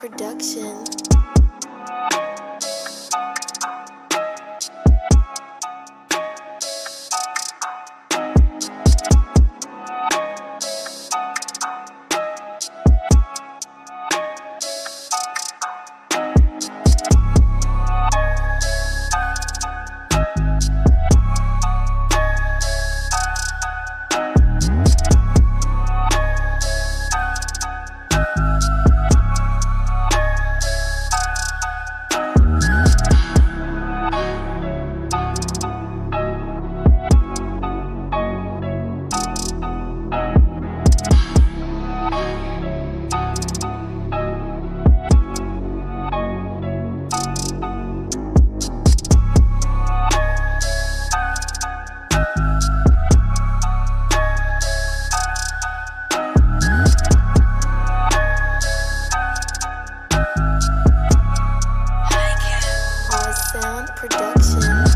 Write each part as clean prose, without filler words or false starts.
Production. Sound production.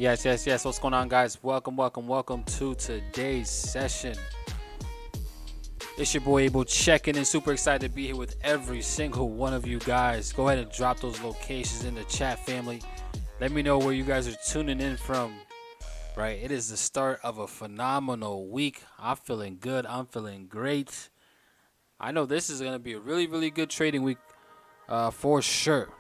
Yes, yes, yes. What's going on, guys? Welcome, welcome, welcome to today's session. It's your boy Abel checking in. Super excited to be here with every single one of you guys. Go ahead and drop those locations in the chat, family. Let me know where you guys are tuning in from. Right, it is the start of a phenomenal week. I'm feeling good. I'm feeling great. I know this is going to be a really, really good trading week for sure.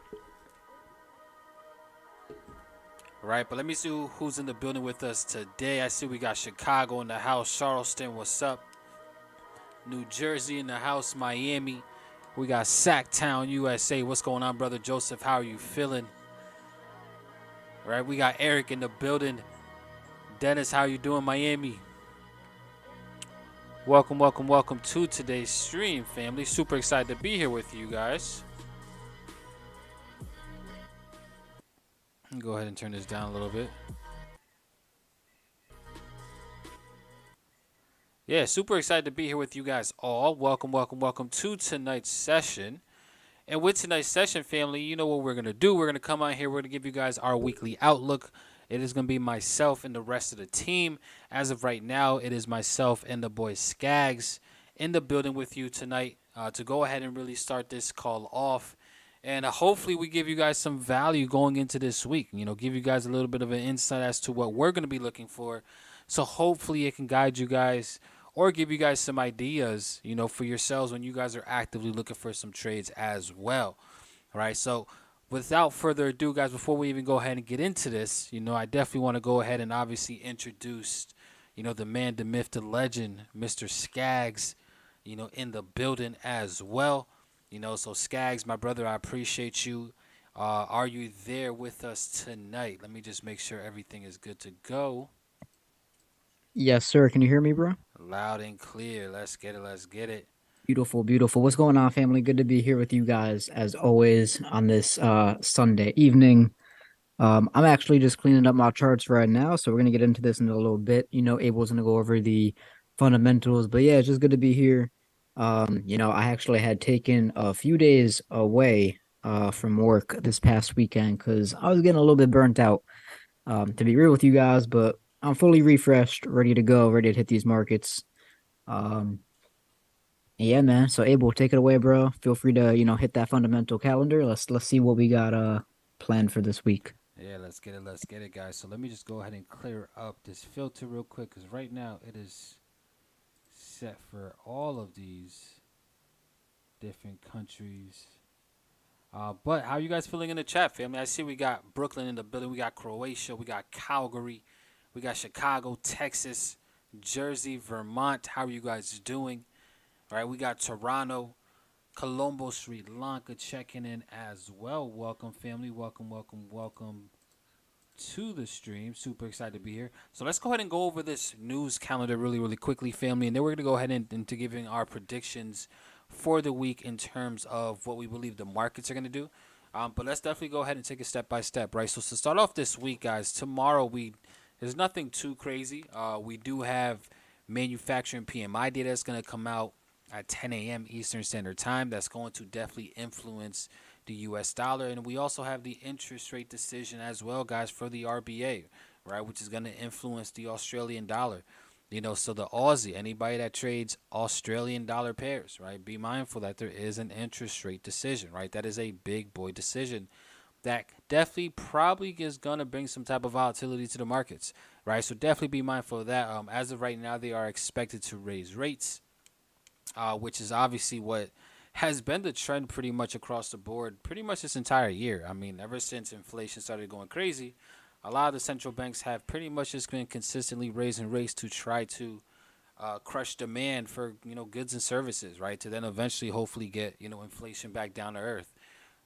Right, but let me see who's in the building with us today. I see we got Chicago in the house. Charleston, what's up? New Jersey in the house. Miami. We got Sacktown, USA. What's going on, brother Joseph? How are you feeling? Right, we got Eric in the building. Dennis, how you doing, Miami? Welcome, welcome, welcome to today's stream, family. Super excited to be here with you guys. Go ahead and turn this down a little bit. Yeah, super excited to be here with you guys all. Welcome, welcome, welcome to tonight's session. And with tonight's session, family, you know what we're going to do. We're going to come out here. We're going to give you guys our weekly outlook. It is going to be myself and the rest of the team. As of right now, it is myself and the boy Skaggs in the building with you tonight to go ahead and really start this call off. And hopefully we give you guys some value going into this week. You know, give you guys a little bit of an insight as to what we're going to be looking for. So hopefully it can guide you guys or give you guys some ideas, you know, for yourselves when you guys are actively looking for some trades as well. All right. So without further ado, guys, before we even go ahead and get into this, you know, I definitely want to go ahead and obviously introduce, you know, the man, the myth, the legend, Mr. Skaggs, you know, in the building as well. You know, so Skaggs, my brother, I appreciate you. Are you there with us tonight? Let me just make sure everything is good to go. Yes, sir. Can you hear me, bro? Loud and clear. Let's get it. Let's get it. Beautiful, beautiful. What's going on, family? Good to be here with you guys as always on this Sunday evening. I'm actually just cleaning up my charts right now, so we're gonna get into this in a little bit. You know, Abel's gonna go over the fundamentals, but yeah, it's just good to be here. I actually had taken a few days away from work this past weekend because I was getting a little bit burnt out. To be real with you guys, but I'm fully refreshed, ready to go, ready to hit these markets. Um, Yeah, man. So Abel, take it away, bro. Feel free to, hit that fundamental calendar. Let's see what we got planned for this week. Yeah, let's get it. Let's get it, guys. So let me just go ahead and clear up this filter real quick because right now it is set for all of these different countries. But how you guys feeling in the chat, family? I see we got Brooklyn in the building. We got Croatia. We got Calgary. We got Chicago, Texas, Jersey, Vermont. How are you guys doing? All right, we got Toronto, Colombo, Sri Lanka checking in as well. Welcome, family. Welcome, welcome, welcome to the stream. Super excited to be here. So let's go ahead and go over this news calendar really, really quickly, family. And then we're going to go ahead and into giving our predictions for the week in terms of what we believe the markets are going to do. But let's definitely go ahead and take it step by step, right? So to start off this week, guys, tomorrow there's nothing too crazy. We do have manufacturing PMI data that's going to come out at 10 a.m. Eastern Standard Time. That's going to definitely influence the U.S. dollar, and we also have the interest rate decision as well, guys, for the RBA, right, which is going to influence the Australian dollar. You know, so the Aussie, anybody that trades Australian dollar pairs, right, be mindful that there is an interest rate decision, right? That is a big boy decision that definitely probably is going to bring some type of volatility to the markets, right? So definitely be mindful of that. As of right now, they are expected to raise rates, which is obviously what has been the trend pretty much across the board, pretty much this entire year. I mean, ever since inflation started going crazy, a lot of the central banks have pretty much just been consistently raising rates to try to crush demand for goods and services, right? To then eventually, hopefully, get inflation back down to earth.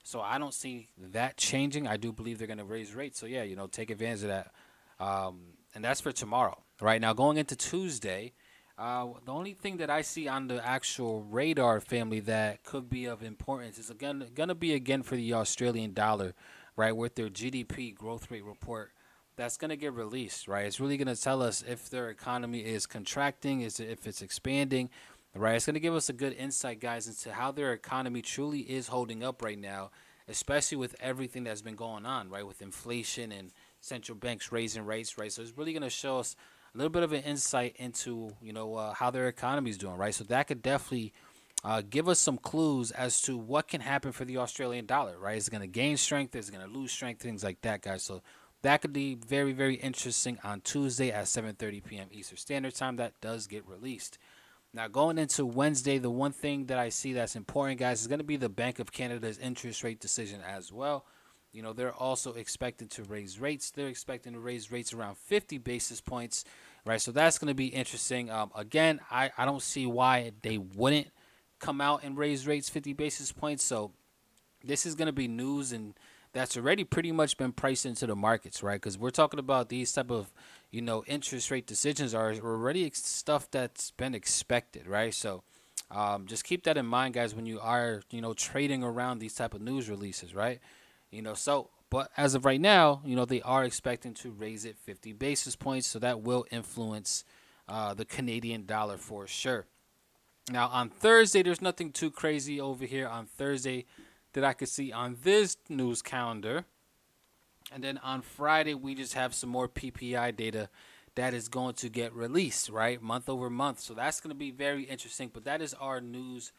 So I don't see that changing. I do believe they're going to raise rates. So yeah, take advantage of that. And that's for tomorrow. Right now, going into Tuesday, the only thing that I see on the actual radar, family, that could be of importance is again going to be again for the Australian dollar, right, with their GDP growth rate report that's going to get released, right? It's really going to tell us if their economy is contracting, if it's expanding, right? It's going to give us a good insight, guys, into how their economy truly is holding up right now, especially with everything that's been going on, right, with inflation and central banks raising rates, right? So it's really going to show us a little bit of an insight into, how their economy is doing, right? So that could definitely give us some clues as to what can happen for the Australian dollar, right? Is it going to gain strength? Is it going to lose strength? Things like that, guys. So that could be very, very interesting on Tuesday at 7:30 p.m. Eastern Standard Time. That does get released. Now, going into Wednesday, the one thing that I see that's important, guys, is going to be the Bank of Canada's interest rate decision as well. They're also expecting to raise rates. They're expecting to raise rates around 50 basis points, right? So that's going to be interesting. Again, I don't see why they wouldn't come out and raise rates 50 basis points. So this is going to be news, and that's already pretty much been priced into the markets, right? Because we're talking about these type of, interest rate decisions are already stuff that's been expected, right? So just keep that in mind, guys, when you are, trading around these type of news releases, right? But as of right now, they are expecting to raise it 50 basis points, so that will influence the Canadian dollar for sure. Now, on Thursday, there's nothing too crazy over here on Thursday that I could see on this news calendar. And then on Friday, we just have some more PPI data that is going to get released, right? Month over month. So that's going to be very interesting. But that is our news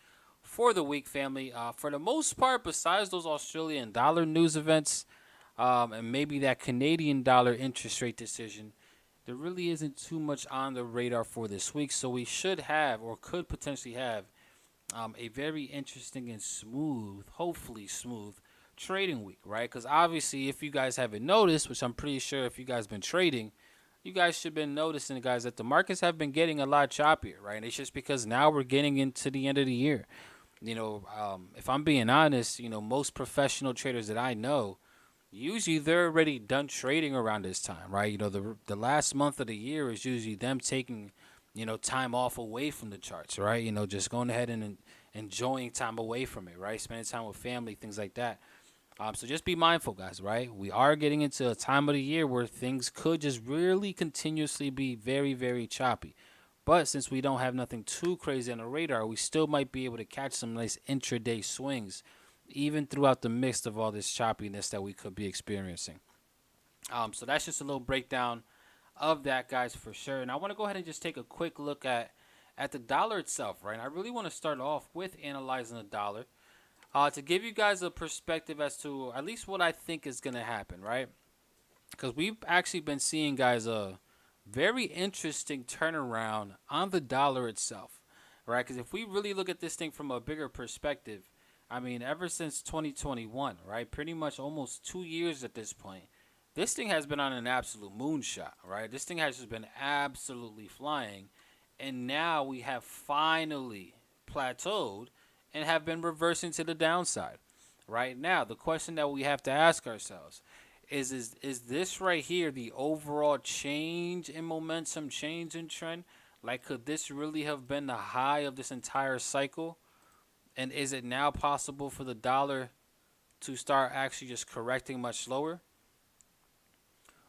for the week, family. For the most part, besides those Australian dollar news events and maybe that Canadian dollar interest rate decision, there really isn't too much on the radar for this week. So we should have, or could potentially have, a very interesting and smooth, hopefully smooth, trading week, right? Because obviously, if you guys haven't noticed, which I'm pretty sure if you guys been trading, you guys should have been noticing, guys, that the markets have been getting a lot choppier, right? And it's just because now we're getting into the end of the year. If I'm being honest, most professional traders that I know, usually they're already done trading around this time, right? The last month of the year is usually them taking, time off away from the charts, right? Just going ahead and enjoying time away from it, right? Spending time with family, things like that. So just be mindful, guys, right? We are getting into a time of the year where things could just really continuously be very, very choppy. But since we don't have nothing too crazy on the radar, we still might be able to catch some nice intraday swings, even throughout the mix of all this choppiness that we could be experiencing. So that's just a little breakdown of that, guys, for sure. And I want to go ahead and just take a quick look at the dollar itself, right? And I really want to start off with analyzing the dollar to give you guys a perspective as to at least what I think is going to happen, right? Because we've actually been seeing, guys, a very interesting turnaround on the dollar itself, right? Because if we really look at this thing from a bigger perspective, I mean, ever since 2021, right? Pretty much almost 2 years at this point, this thing has been on an absolute moonshot, right? This thing has just been absolutely flying. And now we have finally plateaued and have been reversing to the downside. Right now, the question that we have to ask ourselves is this right here the overall change in momentum, change in trend? Like, could this really have been the high of this entire cycle? And is it now possible for the dollar to start actually just correcting much slower?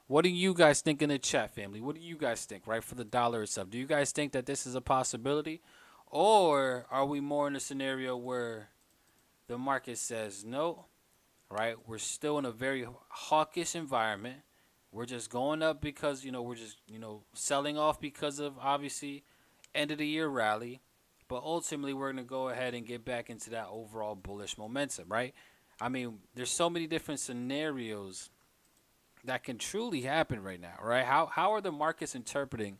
What do you guys think in the chat, family? What do you guys think, right, for the dollar itself? Do you guys think that this is a possibility? Or are we more in a scenario where the market says no, right? We're still in a very hawkish environment. We're just going up because, we're just, selling off because of, obviously, end of the year rally. But ultimately, we're going to go ahead and get back into that overall bullish momentum, right? I mean, there's so many different scenarios that can truly happen right now, right? How are the markets interpreting,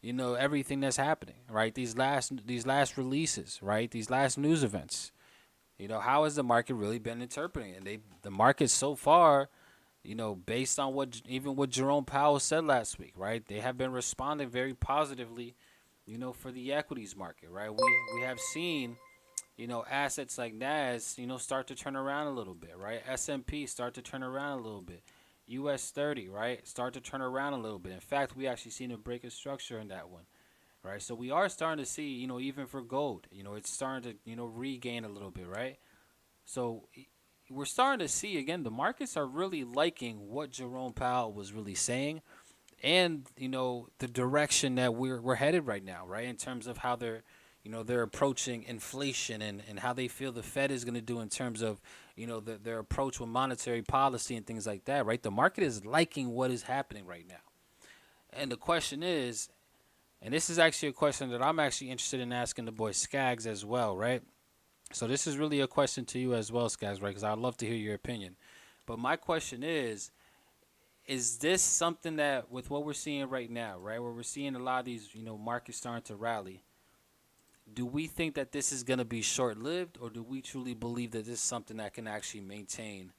everything that's happening, right? These last releases, right? These last news events. How has the market really been interpreting it? The market so far, based on what Jerome Powell said last week, right? They have been responding very positively, for the equities market, right? We have seen, assets like NAS, start to turn around a little bit, right? S&P start to turn around a little bit. US 30, right? Start to turn around a little bit. In fact, we actually seen a break of structure in that one, right? So we are starting to see, even for gold, it's starting to, regain a little bit, right? So we're starting to see, again, the markets are really liking what Jerome Powell was really saying and, the direction that we're headed right now, right? In terms of how they're, they're approaching inflation and how they feel the Fed is going to do in terms of, their approach with monetary policy and things like that, right? The market is liking what is happening right now. And the question is, and this is actually a question that I'm actually interested in asking the boy Skaggs as well, right? So this is really a question to you as well, Skaggs, right? Because I'd love to hear your opinion. But my question is this something that, with what we're seeing right now, right, where we're seeing a lot of these, markets starting to rally, do we think that this is going to be short lived, or do we truly believe that this is something that can actually maintain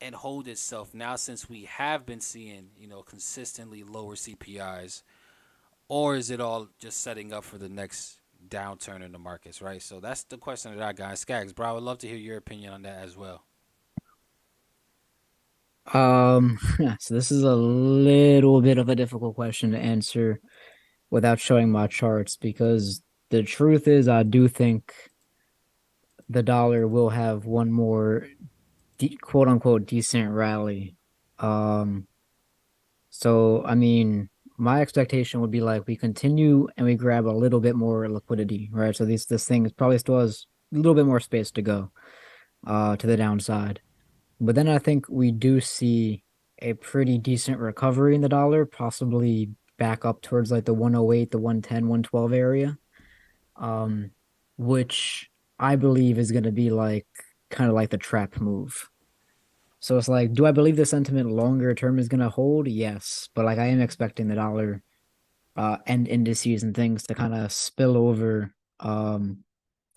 and hold itself now, since we have been seeing, consistently lower CPIs? Or is it all just setting up for the next downturn in the markets, right? So that's the question that I got. Skaggs, bro, I would love to hear your opinion on that as well. Um, so this is a little bit of a difficult question to answer without showing my charts because the truth is I do think the dollar will have one more quote unquote decent rally. Um, so I mean, my expectation would be like we continue and we grab a little bit more liquidity, right? So this thing probably still has a little bit more space to go to the downside. But then I think we do see a pretty decent recovery in the dollar, possibly back up towards like the 108, the 110, 112 area, um, which I believe is going to be like kind of like the trap move. So it's like, do I believe the sentiment longer term is going to hold? Yes. But like I am expecting the dollar and indices and things to kind of spill over for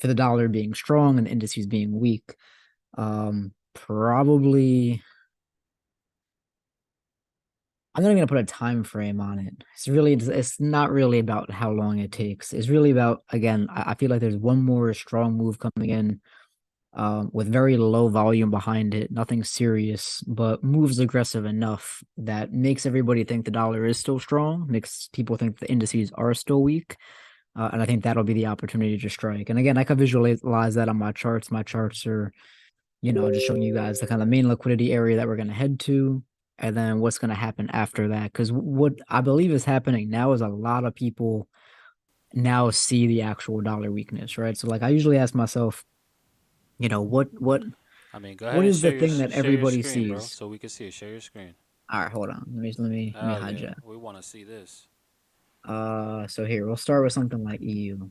the dollar being strong and the indices being weak. Probably I'm not even gonna put a time frame on it. It's not really about how long it takes. It's really about again, I feel like there's one more strong move coming in, with very low volume behind it, nothing serious, but moves aggressive enough that makes everybody think the dollar is still strong, makes people think the indices are still weak. And I think that'll be the opportunity to strike. And again, I can visualize that on my charts. My charts are just showing you guys the kind of main liquidity area that we're going to head to, and then what's going to happen after that. Because what I believe is happening now is a lot of people now see the actual dollar weakness, right? So like I usually ask myself, what I mean, go ahead what and is the thing that share your everybody screen, bro, sees? so we can see it. Share your screen. All right, hold on. Let me Oh hide yeah, you. we want to see this. So here we'll start with something like EU,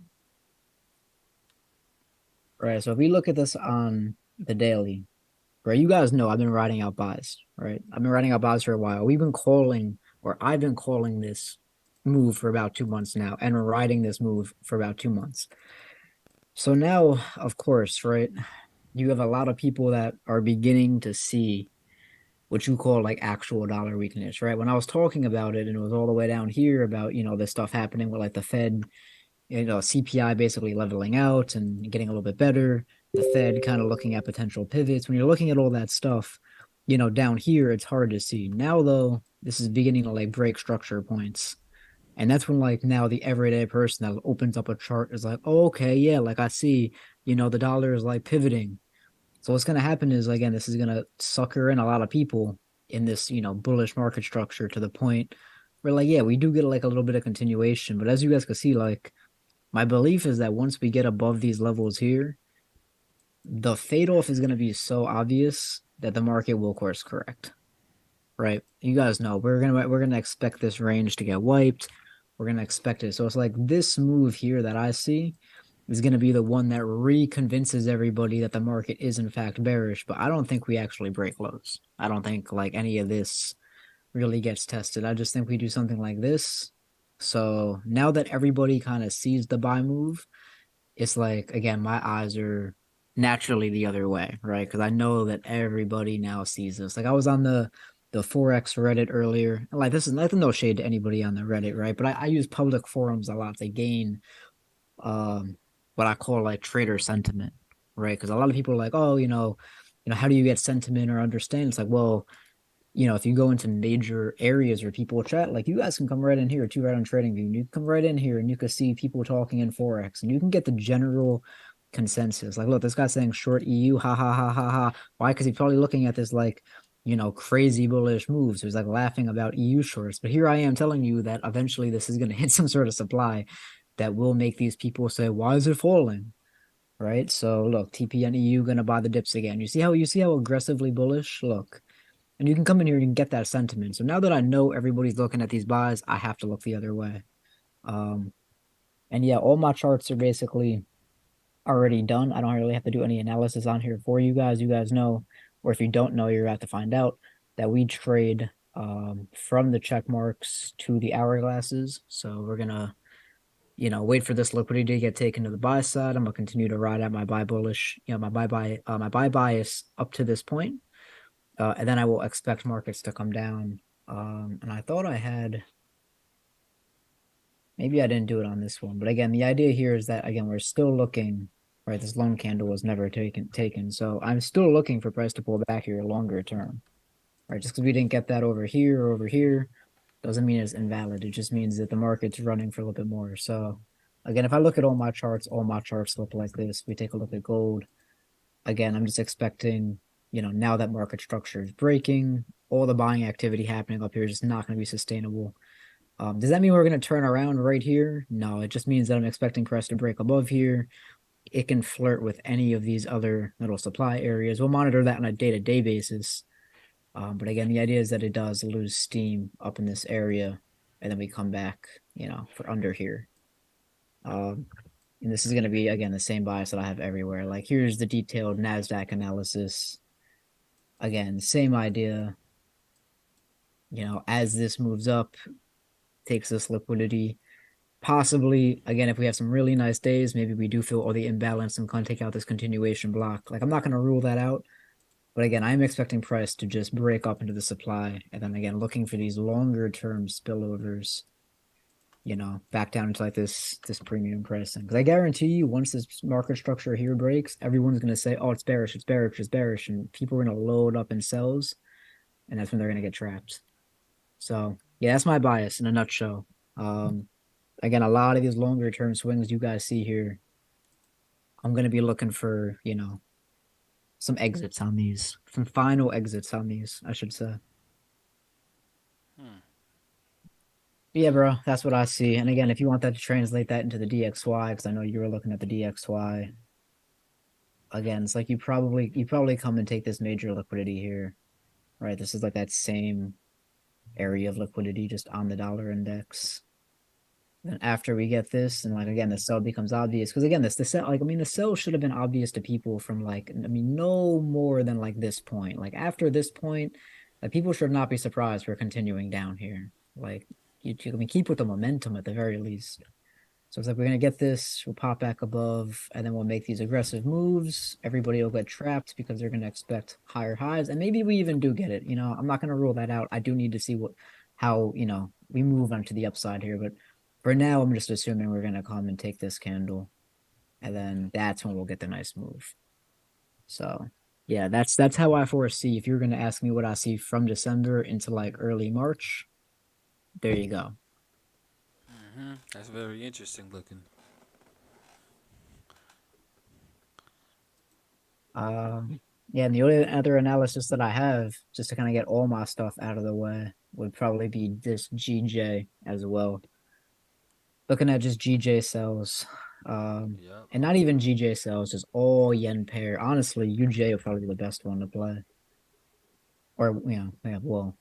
right? So if we look at this on the daily, right? You guys know I've been writing out buys, right? I've been writing out buys for a while. I've been calling this move for about 2 months now and riding this move for about 2 months. So now, of course, right, you have a lot of people that are beginning to see what you call like actual dollar weakness, right? When I was talking about it and it was all the way down here about, this stuff happening with like the Fed, CPI basically leveling out and getting a little bit better. The Fed kind of looking at potential pivots. When you're looking at all that stuff, down here, it's hard to see. Now, though, this is beginning to like break structure points. And that's when like now the everyday person that opens up a chart is like, oh, okay, yeah, like I see, the dollar is like pivoting. So what's gonna happen is again, this is gonna sucker in a lot of people in this, bullish market structure to the point where like, yeah, we do get like a little bit of continuation. But as you guys can see, like my belief is that once we get above these levels here, the fade off is going to be so obvious that the market will course correct. Right? You guys know we're gonna expect this range to get wiped. We're gonna expect it. So it's like this move here that I see is gonna be the one that reconvinces everybody that the market is in fact bearish. But I don't think we actually break lows. I don't think like any of this really gets tested. I just think we do something like this. So now that everybody kind of sees the buy move, it's like again, my eyes are naturally the other way, right? Because I know that everybody now sees this. Like I was on the Forex Reddit earlier. Like this is nothing, no shade to anybody on the Reddit, right? But I use public forums a lot to gain um what I call like trader sentiment, right? Because a lot of people are like, oh, how do you get sentiment or understand? It's like, well, if you go into major areas where people chat, like you guys can come right in here too, right on TradingView. And you can come right in here and you can see people talking in Forex and you can get the general consensus. Like, look, this guy's saying short EU, ha ha ha ha ha. Why? Because he's probably looking at this like, crazy bullish moves. So he's like laughing about EU shorts. But here I am telling you that eventually this is going to hit some sort of supply. that will make these people say, why is it falling? Right? So look, TP and EU gonna buy the dips again. You see how aggressively bullish? Look. And you can come in here and get that sentiment. So now that I know everybody's looking at these buys, I have to look the other way. Um, and yeah, all my charts are basically already done. I don't really have to do any analysis on here for you guys. You guys know, or if you don't know, you're about to find out that we trade from the check marks to the hourglasses. So we're gonna, wait for this liquidity to get taken to the buy side. I'm gonna continue to ride out my buy bullish, my buy bias up to this point. And then I will expect markets to come down. And I thought I had, maybe I didn't do it on this one, but again, the idea here is that again we're still looking, right? This long candle was never taken, so I'm still looking for price to pull back here longer term, right? Just because we didn't get that over here or over here doesn't mean it's invalid. It just means that the market's running for a little bit more. So again, if I look at all my charts look like this. We take a look at gold. Again, I'm just expecting, now that market structure is breaking, all the buying activity happening up here is just not going to be sustainable. Does that mean we're going to turn around right here? No, it just means that I'm expecting price to break above here. It can flirt with any of these other little supply areas. We'll monitor that on a day-to-day basis. But again, the idea is that it does lose steam up in this area, and then we come back, for under here. And this is going to be, again, the same bias that I have everywhere. Like, here's the detailed NASDAQ analysis. Again, same idea. As this moves up, takes this liquidity. Possibly, again, if we have some really nice days, maybe we do feel all the imbalance and can take out this continuation block. Like, I'm not going to rule that out. But again, I'm expecting price to just break up into the supply. And then again, looking for these longer term spillovers, back down into like this premium pricing. Because I guarantee you, once this market structure here breaks, everyone's going to say, oh, it's bearish, it's bearish, it's bearish. And people are going to load up in sells. And that's when they're going to get trapped. So yeah, that's my bias in a nutshell. Again, a lot of these longer term swings you guys see here, I'm going to be looking for, some exits on these, some final exits on these, I should say. Yeah, bro, that's what I see. And again, if you want that to translate that into the DXY, because I know you were looking at the DXY, again, it's like you probably come and take this major liquidity here, right? This is like that same area of liquidity just on the dollar index. Then after we get this, and like again, the sell becomes obvious because again, the sell, like the sell should have been obvious to people from like no more than like this point. Like after this point, like people should not be surprised for continuing down here. Like keep with the momentum at the very least. So it's like we're gonna get this, we'll pop back above, and then we'll make these aggressive moves. Everybody will get trapped because they're gonna expect higher highs, and maybe we even do get it. I'm not gonna rule that out. I do need to see how we move onto the upside here, but for now, I'm just assuming we're gonna come and take this candle, and then that's when we'll get the nice move. So yeah, that's how I foresee. If you're gonna ask me what I see from December into like early March, there you go. That's very interesting looking. Yeah, and the only other analysis that I have, just to kind of get all my stuff out of the way, would probably be this GJ as well. Looking at just GJ sells, Yep. and not even GJ sells, just all yen pair. Honestly, UJ will probably be the best one to play. Or yeah, well,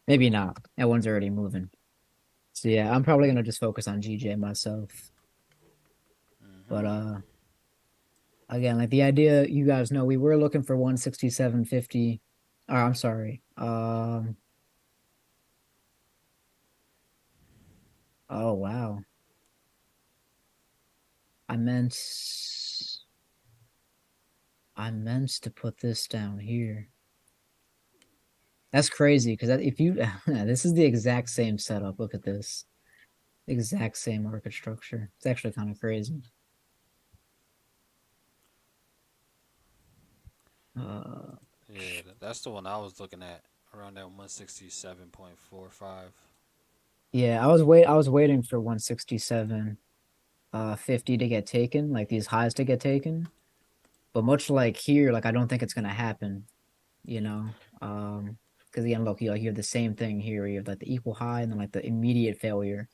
maybe not. That one's already moving. So yeah, I'm probably gonna just focus on GJ myself. But again, like the idea, you guys know, we were looking for 167.50. Or I'm sorry. Oh wow. I meant to put this down here. That's crazy because if you this is the exact same setup. Look at this. Exact same market structure. It's actually kind of crazy. Yeah, that's the one I was looking at around that 167.45. Yeah, I was waiting for 167 50 to get taken, like these highs to get taken. But much like here, like I don't think it's gonna happen, you know. Because again, look, you have the same thing here. You have like the equal high and then like the immediate failure.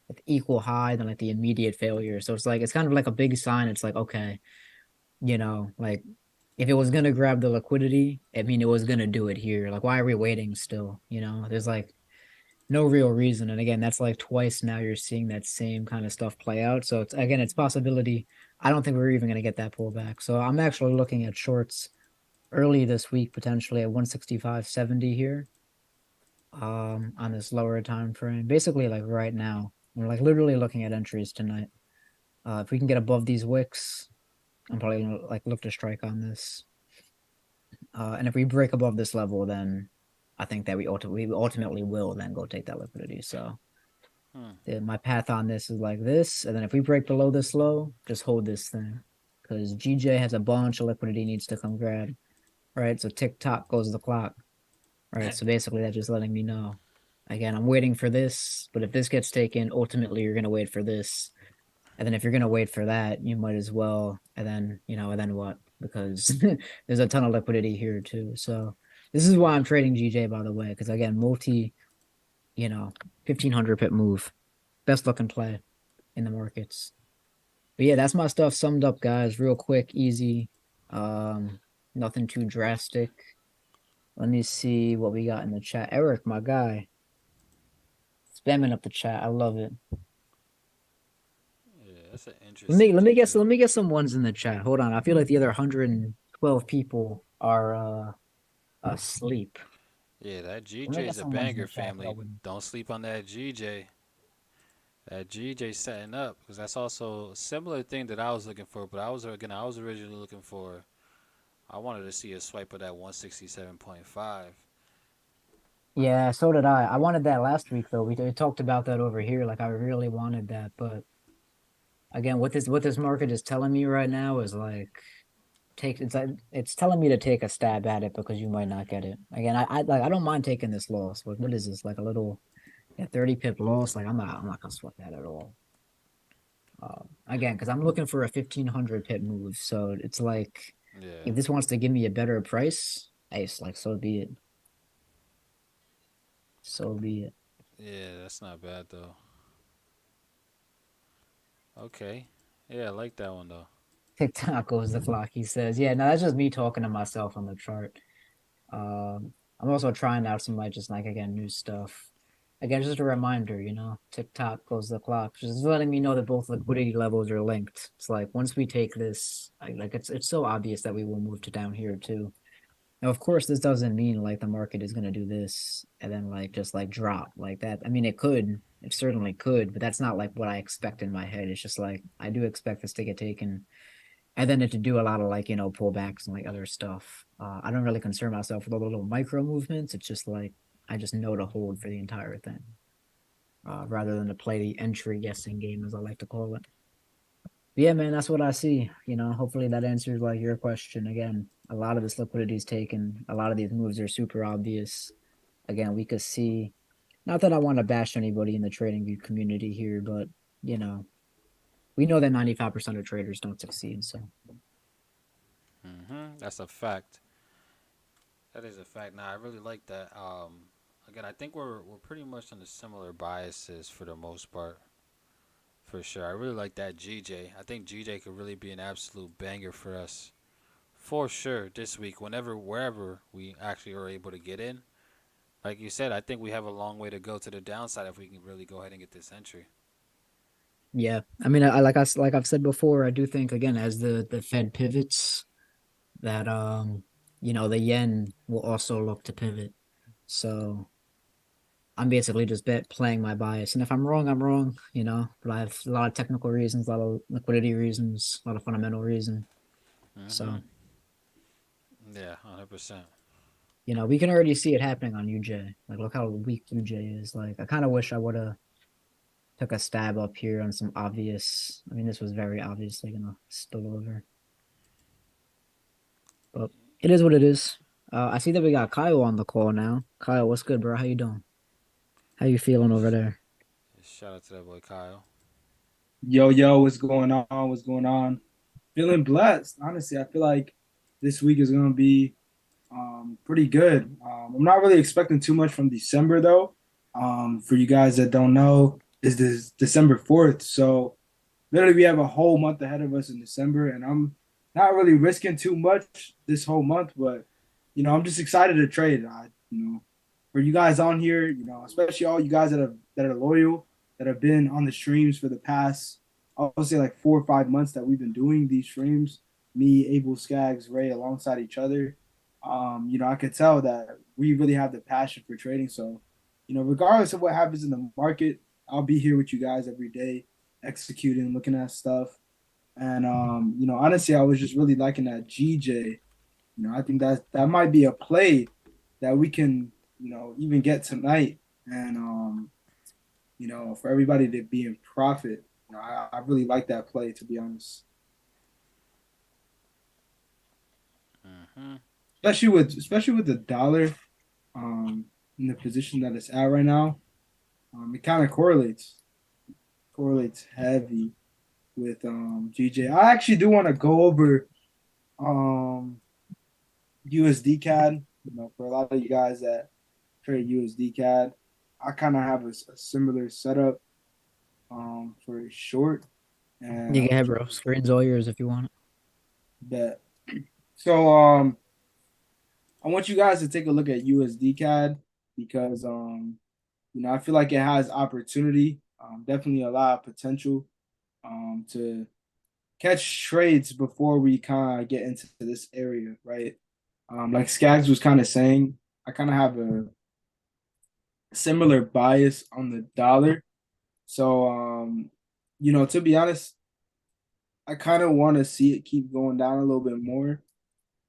with equal high than like the immediate failure. So it's like it's kind of like a big sign. It's like, okay, like if it was gonna grab the liquidity, I mean it was gonna do it here. Like why are we waiting still? There's like no real reason. And again, that's like twice now you're seeing that same kind of stuff play out. So it's possibility. I don't think we're even gonna get that pullback. So I'm actually looking at shorts early this week, potentially at 165.70 here. On this lower time frame. Basically like right now. We're like literally looking at entries tonight. If we can get above these wicks, I'm probably gonna like look to strike on this. And if we break above this level, then I think that we ultimately will then go take that liquidity. So Hmm. my path on this is like this, and then if we break below this low, just hold this thing because GJ has a bunch of liquidity needs to come grab. Right, so tick tock goes the clock. Right, so basically that's just letting me know. Again, I'm waiting for this, but if this gets taken, ultimately you're gonna wait for this. And then if you're gonna wait for that, you might as well. And then what? Because there's a ton of liquidity here too. So this is why I'm trading GJ, by the way, because again, 1500 pip move, best looking play in the markets. But yeah, that's my stuff summed up, guys. Real quick, easy. Um, Nothing too drastic. Let me see what we got in the chat. Eric, my guy, spamming up the chat. I love it. Yeah, that's an Let me interesting let me get GJ. let me get some ones in the chat. Hold on. I feel like the other 112 people are asleep. Yeah, that Let me GJ get is a some ones in banger, the chat family. Don't sleep on that GJ. That GJ setting up because that's also a similar thing that I was looking for. But I was originally looking for. I wanted to see a swipe of that 167.5. Yeah, so did I. I wanted that last week though. We talked about that over here. Like I really wanted that, but again, what this market is telling me right now is like it's telling me to take a stab at it because you might not get it. Again, I don't mind taking this loss. What is this? Like a little 30 pip loss? Like I'm not gonna sweat that at all. Again, because I'm looking for a 1500 pip move. So it's like Yeah, if this wants to give me a better price, hey, it's like so be it. So be it. yeah, that's not bad though. Okay, yeah, I like that one though. TikTok goes the clock, he says. Yeah, no, that's just me talking to myself on the chart. I'm also trying out some like just like again new stuff. Again, just a reminder, TikTok goes the clock. Just letting me know that both liquidity levels are linked. It's like once we take this, like it's so obvious that we will move to down here too. Now, of course, this doesn't mean like the market is gonna do this and then like just like drop like that. I mean, it certainly could, but that's not like what I expect in my head. It's just like I do expect this to get taken and then to do a lot of like pullbacks and like other stuff. I don't really concern myself with the little micro movements. It's just like I just know to hold for the entire thing, rather than to play the entry guessing game, as I like to call it. But yeah, man, that's what I see. Hopefully that answers like your question. Again, a lot of this liquidity is taken. A lot of these moves are super obvious. Again, we could see. Not that I want to bash anybody in the trading view community here, but you know, we know that 95% of traders don't succeed. So That's a fact. That is a fact. Now I really like that. Again, I think we're pretty much on the similar biases for the most part. For sure, I really like that GJ. I think GJ could really be an absolute banger for us. For sure, this week, whenever, wherever we actually are able to get in. Like you said, I think we have a long way to go to the downside if we can really go ahead and get this entry. yeah, I mean, like I've said before, I do think again as the Fed pivots that the yen will also look to pivot. So I'm basically just playing my bias, and if I'm wrong, I'm wrong. But I have a lot of technical reasons, a lot of liquidity reasons, a lot of fundamental reason. Mm-hmm. So Yeah, 100%. we can already see it happening on UJ. Like, look how weak UJ is. Like, I kind of wish I would have took a stab up here on some obvious. I mean, this was very obviously gonna spill over, but it is what it is. I see that we got Kyle on the call now. Kyle, what's good, bro? How you doing? How you feeling over there? Shout out to that boy Kyle. Yo, yo, what's going on? What's going on? Feeling blessed. Honestly, I feel like this week is going to be pretty good. I'm not really expecting too much from December, though. For you guys that don't know, is this December 4th. So literally we have a whole month ahead of us in December, and I'm not really risking too much this whole month, but I'm just excited to trade. For you guys on here, especially all you guys that are loyal, that have been on the streams for the past, I'll say like 4 or 5 months that we've been doing these streams. Me, Abel, Skaggs, Ray, alongside each other. I could tell that we really have the passion for trading. So, regardless of what happens in the market, I'll be here with you guys every day, executing, looking at stuff. And honestly, I was just really liking that GJ. I think that might be a play that we can, even get tonight, and for everybody to be in profit. I really like that play, to be honest. Mm-hmm. Especially with the dollar, in the position that it's at right now. It kind of correlates heavy with GJ. I actually do want to go over USD CAD. For a lot of you guys that trade USD CAD, I kind of have a similar setup for a short, and You I can have want you bro. Screen's all yours if you want it. bet. So I want you guys to take a look at USD CAD because I feel like it has opportunity, definitely a lot of potential to catch trades before we kind of get into this area, right? Like Skaggs was kind of saying, I kind of have a similar bias on the dollar. So, to be honest, I kind of want to see it keep going down a little bit more.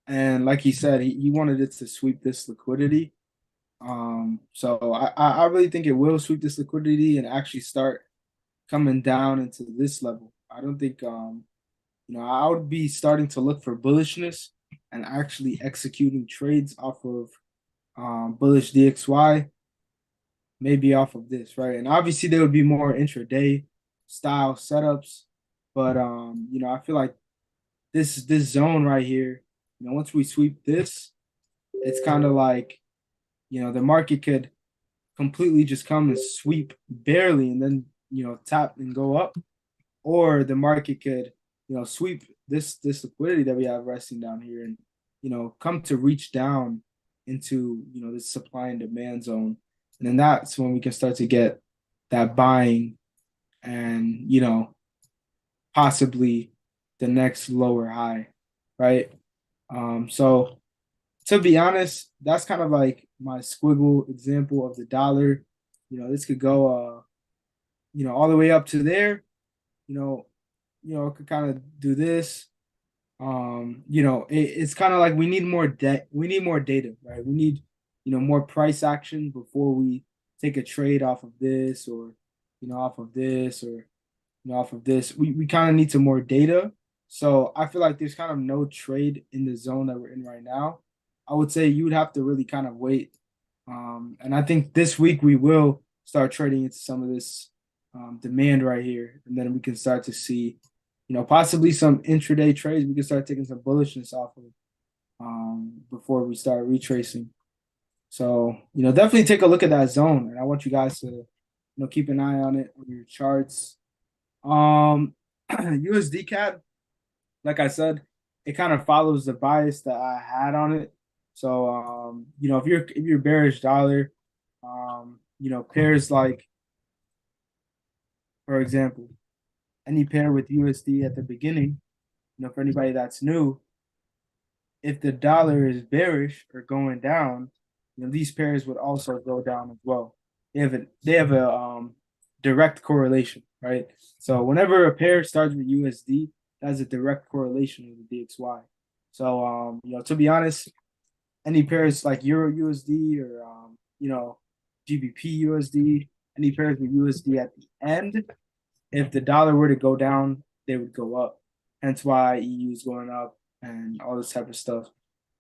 And like he said, he wanted it to sweep this liquidity. So I really think it will sweep this liquidity and actually start coming down into this level. I don't think I would be starting to look for bullishness and actually executing trades off of bullish DXY, maybe off of this, right? And obviously there would be more intraday style setups, but I feel like this zone right here, once we sweep this, it's kind of like, the market could completely just come and sweep barely and then, tap and go up, or the market could, sweep this liquidity that we have resting down here and, come to reach down into, this supply and demand zone. And then that's when we can start to get that buying and, possibly the next lower high, right? So to be honest, that's kind of like my squiggle example of the dollar. This could go, all the way up to there. It could kind of do this. It's kind of like we need more debt. We need more data, right? We need, more price action before we take a trade off of this or, off of this or, off of this. We kind of need some more data. So I feel like there's kind of no trade in the zone that we're in right now. I would say you would have to really kind of wait. And I think this week we will start trading into some of this demand right here. And then we can start to see, possibly some intraday trades. We can start taking some bullishness off of before we start retracing. So, definitely take a look at that zone. And I want you guys to, keep an eye on it on your charts. USD CAD, like I said, it kind of follows the bias that I had on it. So, if you're bearish dollar, pairs like, for example, any pair with USD at the beginning, for anybody that's new, if the dollar is bearish or going down, these pairs would also go down as well. They have a direct correlation, right? So whenever a pair starts with USD, that's a direct correlation with the DXY. So to be honest, any pairs like Euro USD or GBP USD, any pairs with USD at the end, if the dollar were to go down, they would go up. Hence why EU is going up and all this type of stuff.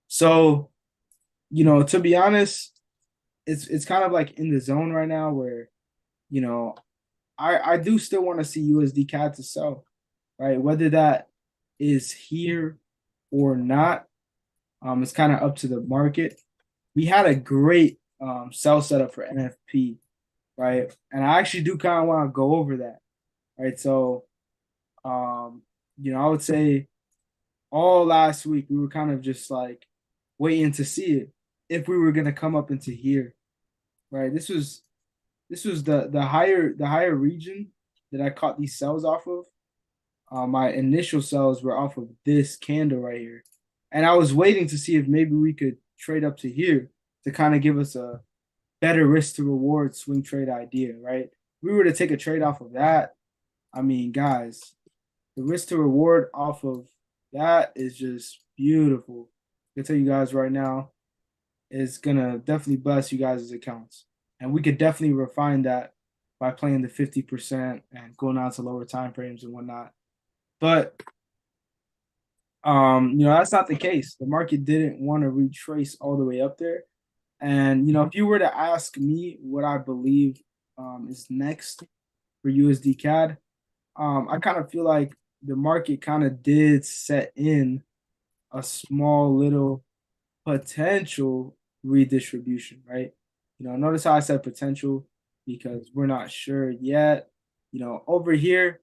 So, to be honest, it's kind of like in the zone right now where, I do still want to see USD CAD to sell, right? Whether that is here or not, it's kind of up to the market. We had a great sell setup for NFP right? And I actually do kind of want to go over that, right? So, I would say all last week we were kind of just like waiting to see it if we were gonna come up into here, right? This was the higher region that I caught these sells off of. My initial sells were off of this candle right here, and I was waiting to see if maybe we could trade up to here to kind of give us a better risk to reward swing trade idea, right? If we were to take a trade off of that, I mean, guys, the risk to reward off of that is just beautiful. I can tell you guys right now, it's gonna definitely bless you guys' accounts. And we could definitely refine that by playing the 50% and going out to lower time frames and whatnot. But that's not the case. The market didn't want to retrace all the way up there. And if you were to ask me what I believe is next for USD CAD, I kind of feel like the market kind of did set in a small little potential redistribution, right? Notice how I said potential because we're not sure yet. Over here,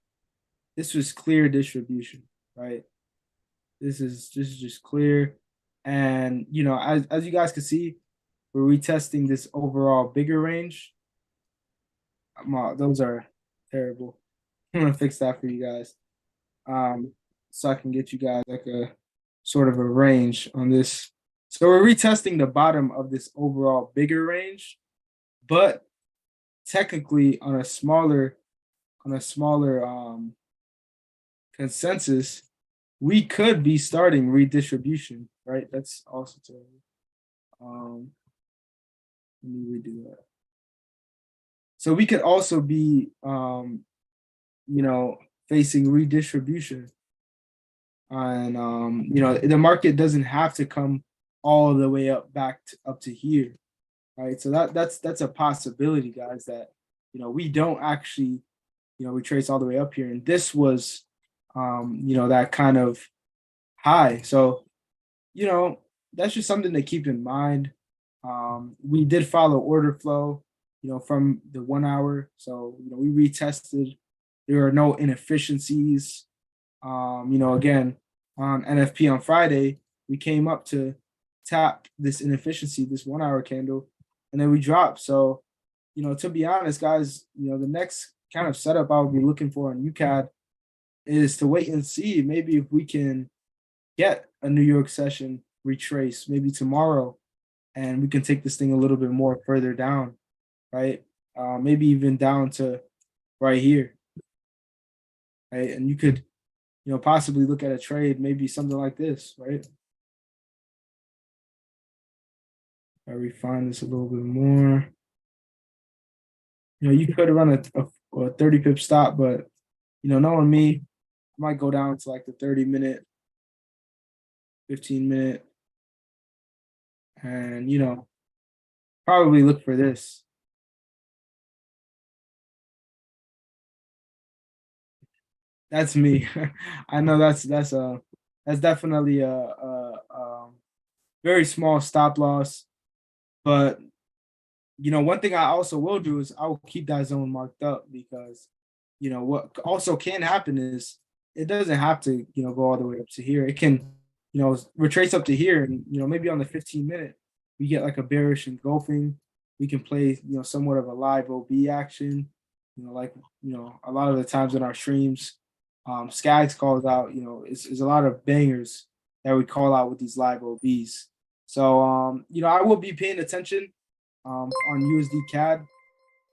this was clear distribution, right? This is just clear. And as you guys can see, we're retesting this overall bigger range. Those are terrible. I'm gonna fix that for you guys. So I can get you guys like a sort of a range on this. So we're retesting the bottom of this overall bigger range, but technically on a smaller consensus, we could be starting redistribution, right? That's also terrible. Let me redo that. So we could also be facing redistribution. And the market doesn't have to come all the way up up to here, right? So that's a possibility, guys, that we don't actually retrace all the way up here. And this was that kind of high. So that's just something to keep in mind. We did follow order flow from the 1 hour. So we retested. There are no inefficiencies. Again, on NFP on Friday, we came up to tap this inefficiency, this 1 hour candle, and then we dropped. So, to be honest, guys, the next kind of setup I would be looking for on UCAD is to wait and see maybe if we can get a New York session retrace maybe tomorrow, and we can take this thing a little bit more further down, right? Maybe even down to right here, right? And you could possibly look at a trade, maybe something like this, right? I refine this a little bit more. You could run a 30 pip stop, but knowing me, I might go down to like the 30-minute, 15-minute, and probably look for this. That's me. I know that's definitely a very small stop loss, but one thing I also will do is I will keep that zone marked up because what also can happen is it doesn't have to go all the way up to here. It can retrace up to here, and maybe on the 15-minute we get like a bearish engulfing. We can play somewhat of a live OB action. Like a lot of the times in our streams, Skaggs calls out, it's a lot of bangers that we call out with these live OBs. So, I will be paying attention on USD CAD.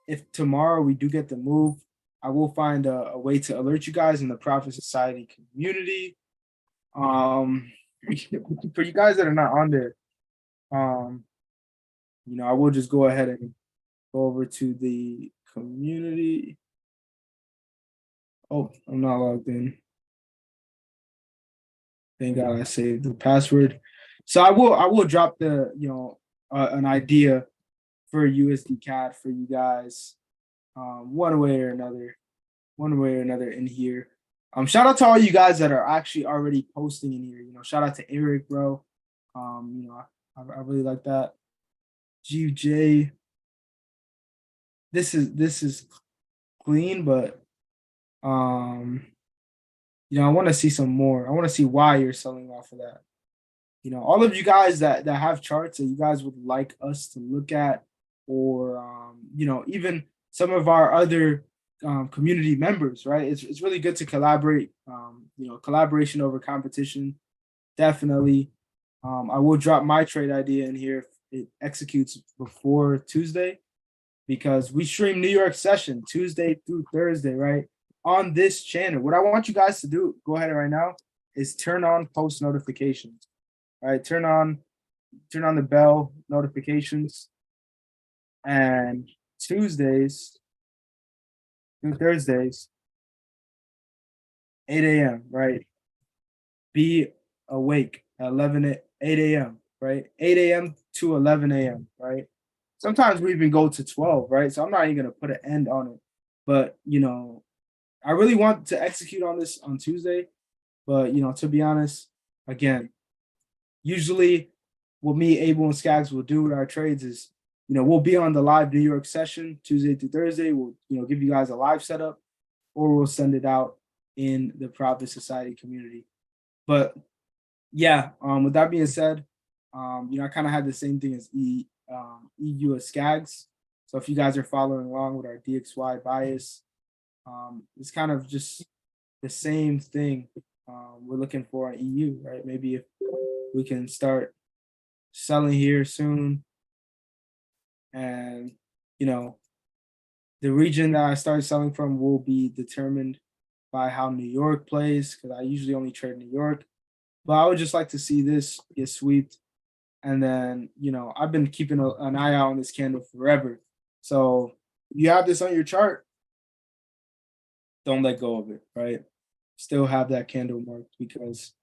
If tomorrow we do get the move, I will find a way to alert you guys in the Profit Society community. For you guys that are not on there, I will just go ahead and go over to the community. Oh, I'm not logged in. Thank God I saved the password. So I will drop the an idea for USD CAD for you guys, one way or another in here. Shout out to all you guys that are actually already posting in here. Shout out to Eric, bro. I really like that. GJ, this is clean, but I want to see some more. I want to see why you're selling off of that. All of you guys that have charts that you guys would like us to look at, or even some of our other community members, right? It's really good to collaborate. Collaboration over competition, definitely. I will drop my trade idea in here if it executes before Tuesday, because we stream New York session Tuesday through Thursday, right? On this channel. What I want you guys to do, go ahead right now, is turn on post notifications. All right, turn on the bell notifications, and Tuesdays through Thursdays, 8 a.m., right? Be awake at 8 a.m., right? 8 a.m. to 11 a.m., right? Sometimes we even go to 12, right? So I'm not even going to put an end on it. But, I really want to execute on this on Tuesday. But, to be honest, again, usually what me, Abel, and Skaggs will do with our trades is, we'll be on the live New York session Tuesday through Thursday. We'll, give you guys a live setup, or we'll send it out in the Profit Society community. But yeah, with that being said, I kind of had the same thing as EU as Skaggs. So if you guys are following along with our DXY bias, it's kind of just the same thing we're looking for on EU, right? Maybe if we can start selling here soon, and the region that I start selling from will be determined by how New York plays, because I usually only trade New York. But I would just like to see this get swept. And then, I've been keeping an eye out on this candle forever. So you have this on your chart, don't let go of it, right? Still have that candle marked, because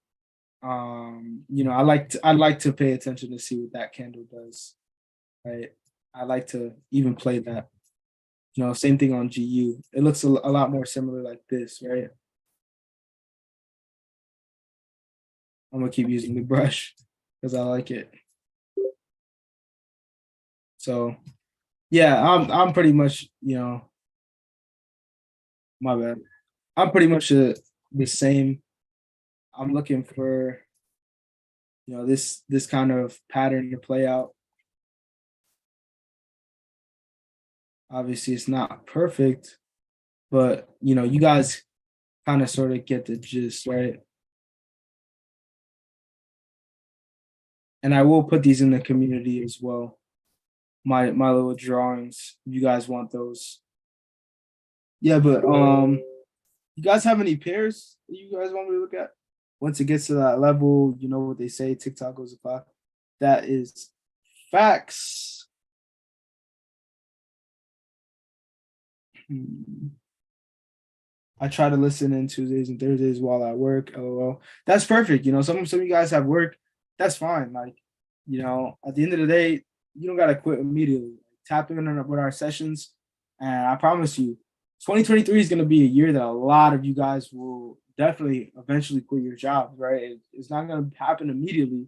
I like to pay attention to see what that candle does. Right. I like to even play that. Same thing on GU. It looks a lot more similar like this, right? I'm gonna keep using the brush because I like it. So yeah, I'm pretty much, my bad. I'm pretty much the same. I'm looking for this kind of pattern to play out. Obviously it's not perfect, but you guys kind of sort of get the gist, right? And I will put these in the community as well. My little drawings. If you guys want those. Yeah, but you guys have any pairs that you guys want me to look at? Once it gets to that level, you know what they say, TikTok goes a clock. That is facts. I try to listen in Tuesdays and Thursdays while I work. LOL. That's perfect. Some of you guys have work. That's fine. Like, at the end of the day, you don't gotta quit immediately. Tap in with our sessions, and I promise you, 2023 is gonna be a year that a lot of you guys will definitely eventually quit your jobs. Right? It's not gonna happen immediately,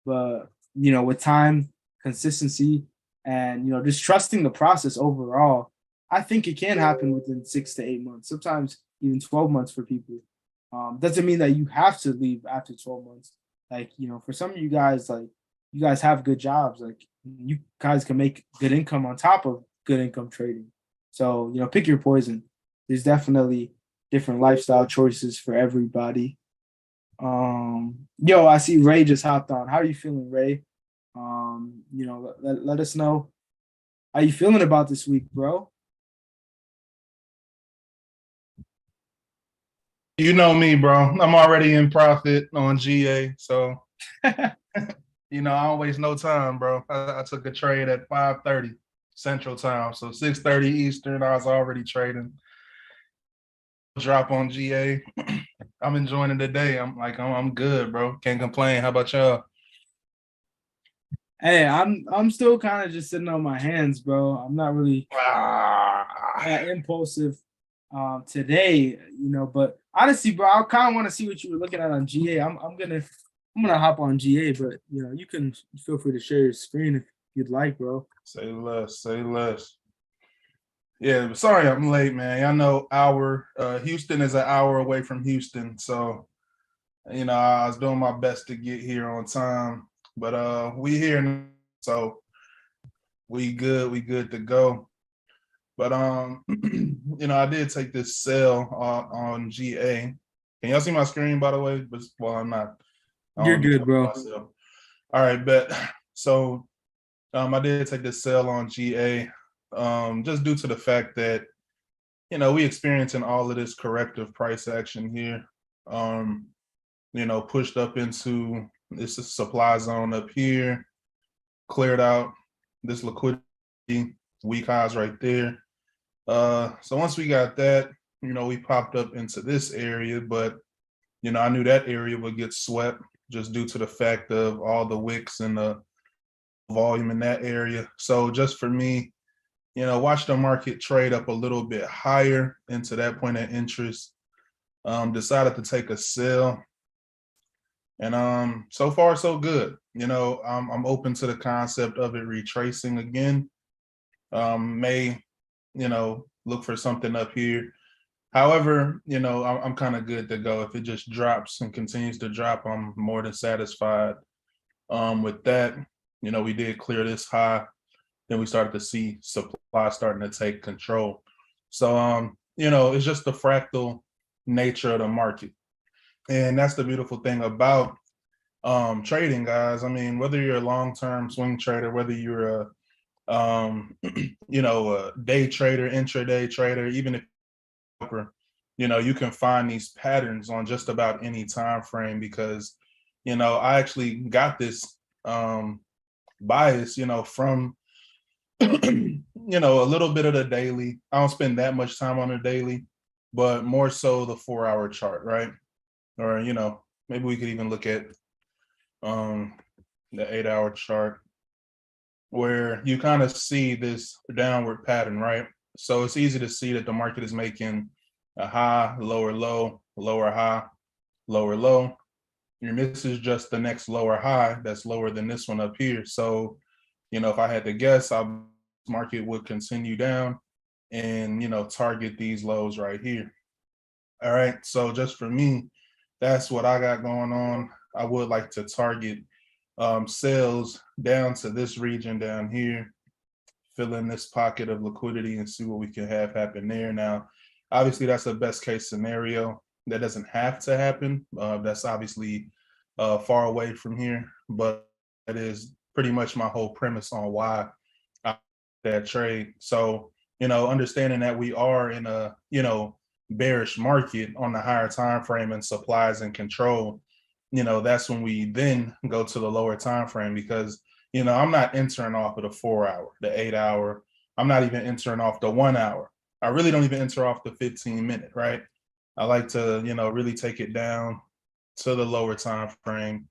but with time, consistency, and just trusting the process overall, I think it can happen within 6 to 8 months. Sometimes even 12 months for people. Doesn't mean that you have to leave after 12 months. Like, for some of you guys, like, you guys have good jobs. Like, you guys can make good income on top of good income trading. So, pick your poison. There's definitely different lifestyle choices for everybody. I see Ray just hopped on. How are you feeling, Ray? Let us know how you feeling about this week, bro. You know me, bro. I'm already in profit on GA, so I always know time, bro. I took a trade at 5:30 Central Time, so 6:30 Eastern. I was already trading. Drop on GA. I'm enjoying it today. I'm good, bro. Can't complain. How about y'all? Hey, I'm still kind of just sitting on my hands, bro. I'm not really impulsive today, but honestly, bro, I kind of want to see what you were looking at on GA. I'm gonna hop on GA, but you can feel free to share your screen if you'd like, bro. Say less. Yeah, sorry I'm late, man. I know Houston is an hour away from Houston, so I was doing my best to get here on time. But we here now, so we good to go. But I did take this sale on GA. Can y'all see my screen, by the way? But well, I'm not. I You're don't be good, talking bro. about myself. All right, bet. So I did take this sale on GA, just due to the fact that we experiencing all of this corrective price action here. Pushed up into this supply zone up here, cleared out this liquidity, weak highs right there. So once we got that, we popped up into this area, but I knew that area would get swept just due to the fact of all the wicks and the volume in that area. So just for me, watch the market trade up a little bit higher into that point of interest. Decided to take a sell, and so far so good. I'm open to the concept of it retracing again. May look for something up here. However, I'm kind of good to go. If it just drops and continues to drop, I'm more than satisfied. With that, we did clear this high. Then we started to see supply starting to take control. So, it's just the fractal nature of the market. And that's the beautiful thing about trading, guys. I mean, whether you're a long-term swing trader, whether you're a day trader, intraday trader, even if you can find these patterns on just about any time frame because I actually got this bias from a little bit of the daily. I don't spend that much time on the daily, but more so the 4-hour chart, right? Or maybe we could even look at the 8-hour chart where you kind of see this downward pattern, right? So it's easy to see that the market is making a high, lower low, lower high, lower low. And this is just the next lower high that's lower than this one up here. So, if I had to guess, our market would continue down and, target these lows right here. All right. So just for me, that's what I got going on. I would like to target sales down to this region down here, fill in this pocket of liquidity and see what we can have happen there. Now, obviously, that's a best case scenario. That doesn't have to happen. That's obviously far away from here, but that is pretty much my whole premise on why I that trade. So, understanding that we are in a, bearish market on the higher time frame and supplies and control, that's when we then go to the lower time frame because I'm not entering off of the 4-hour, the 8-hour. I'm not even entering off the 1-hour. I really don't even enter off the 15-minute, right? I like to, really take it down to the lower time frame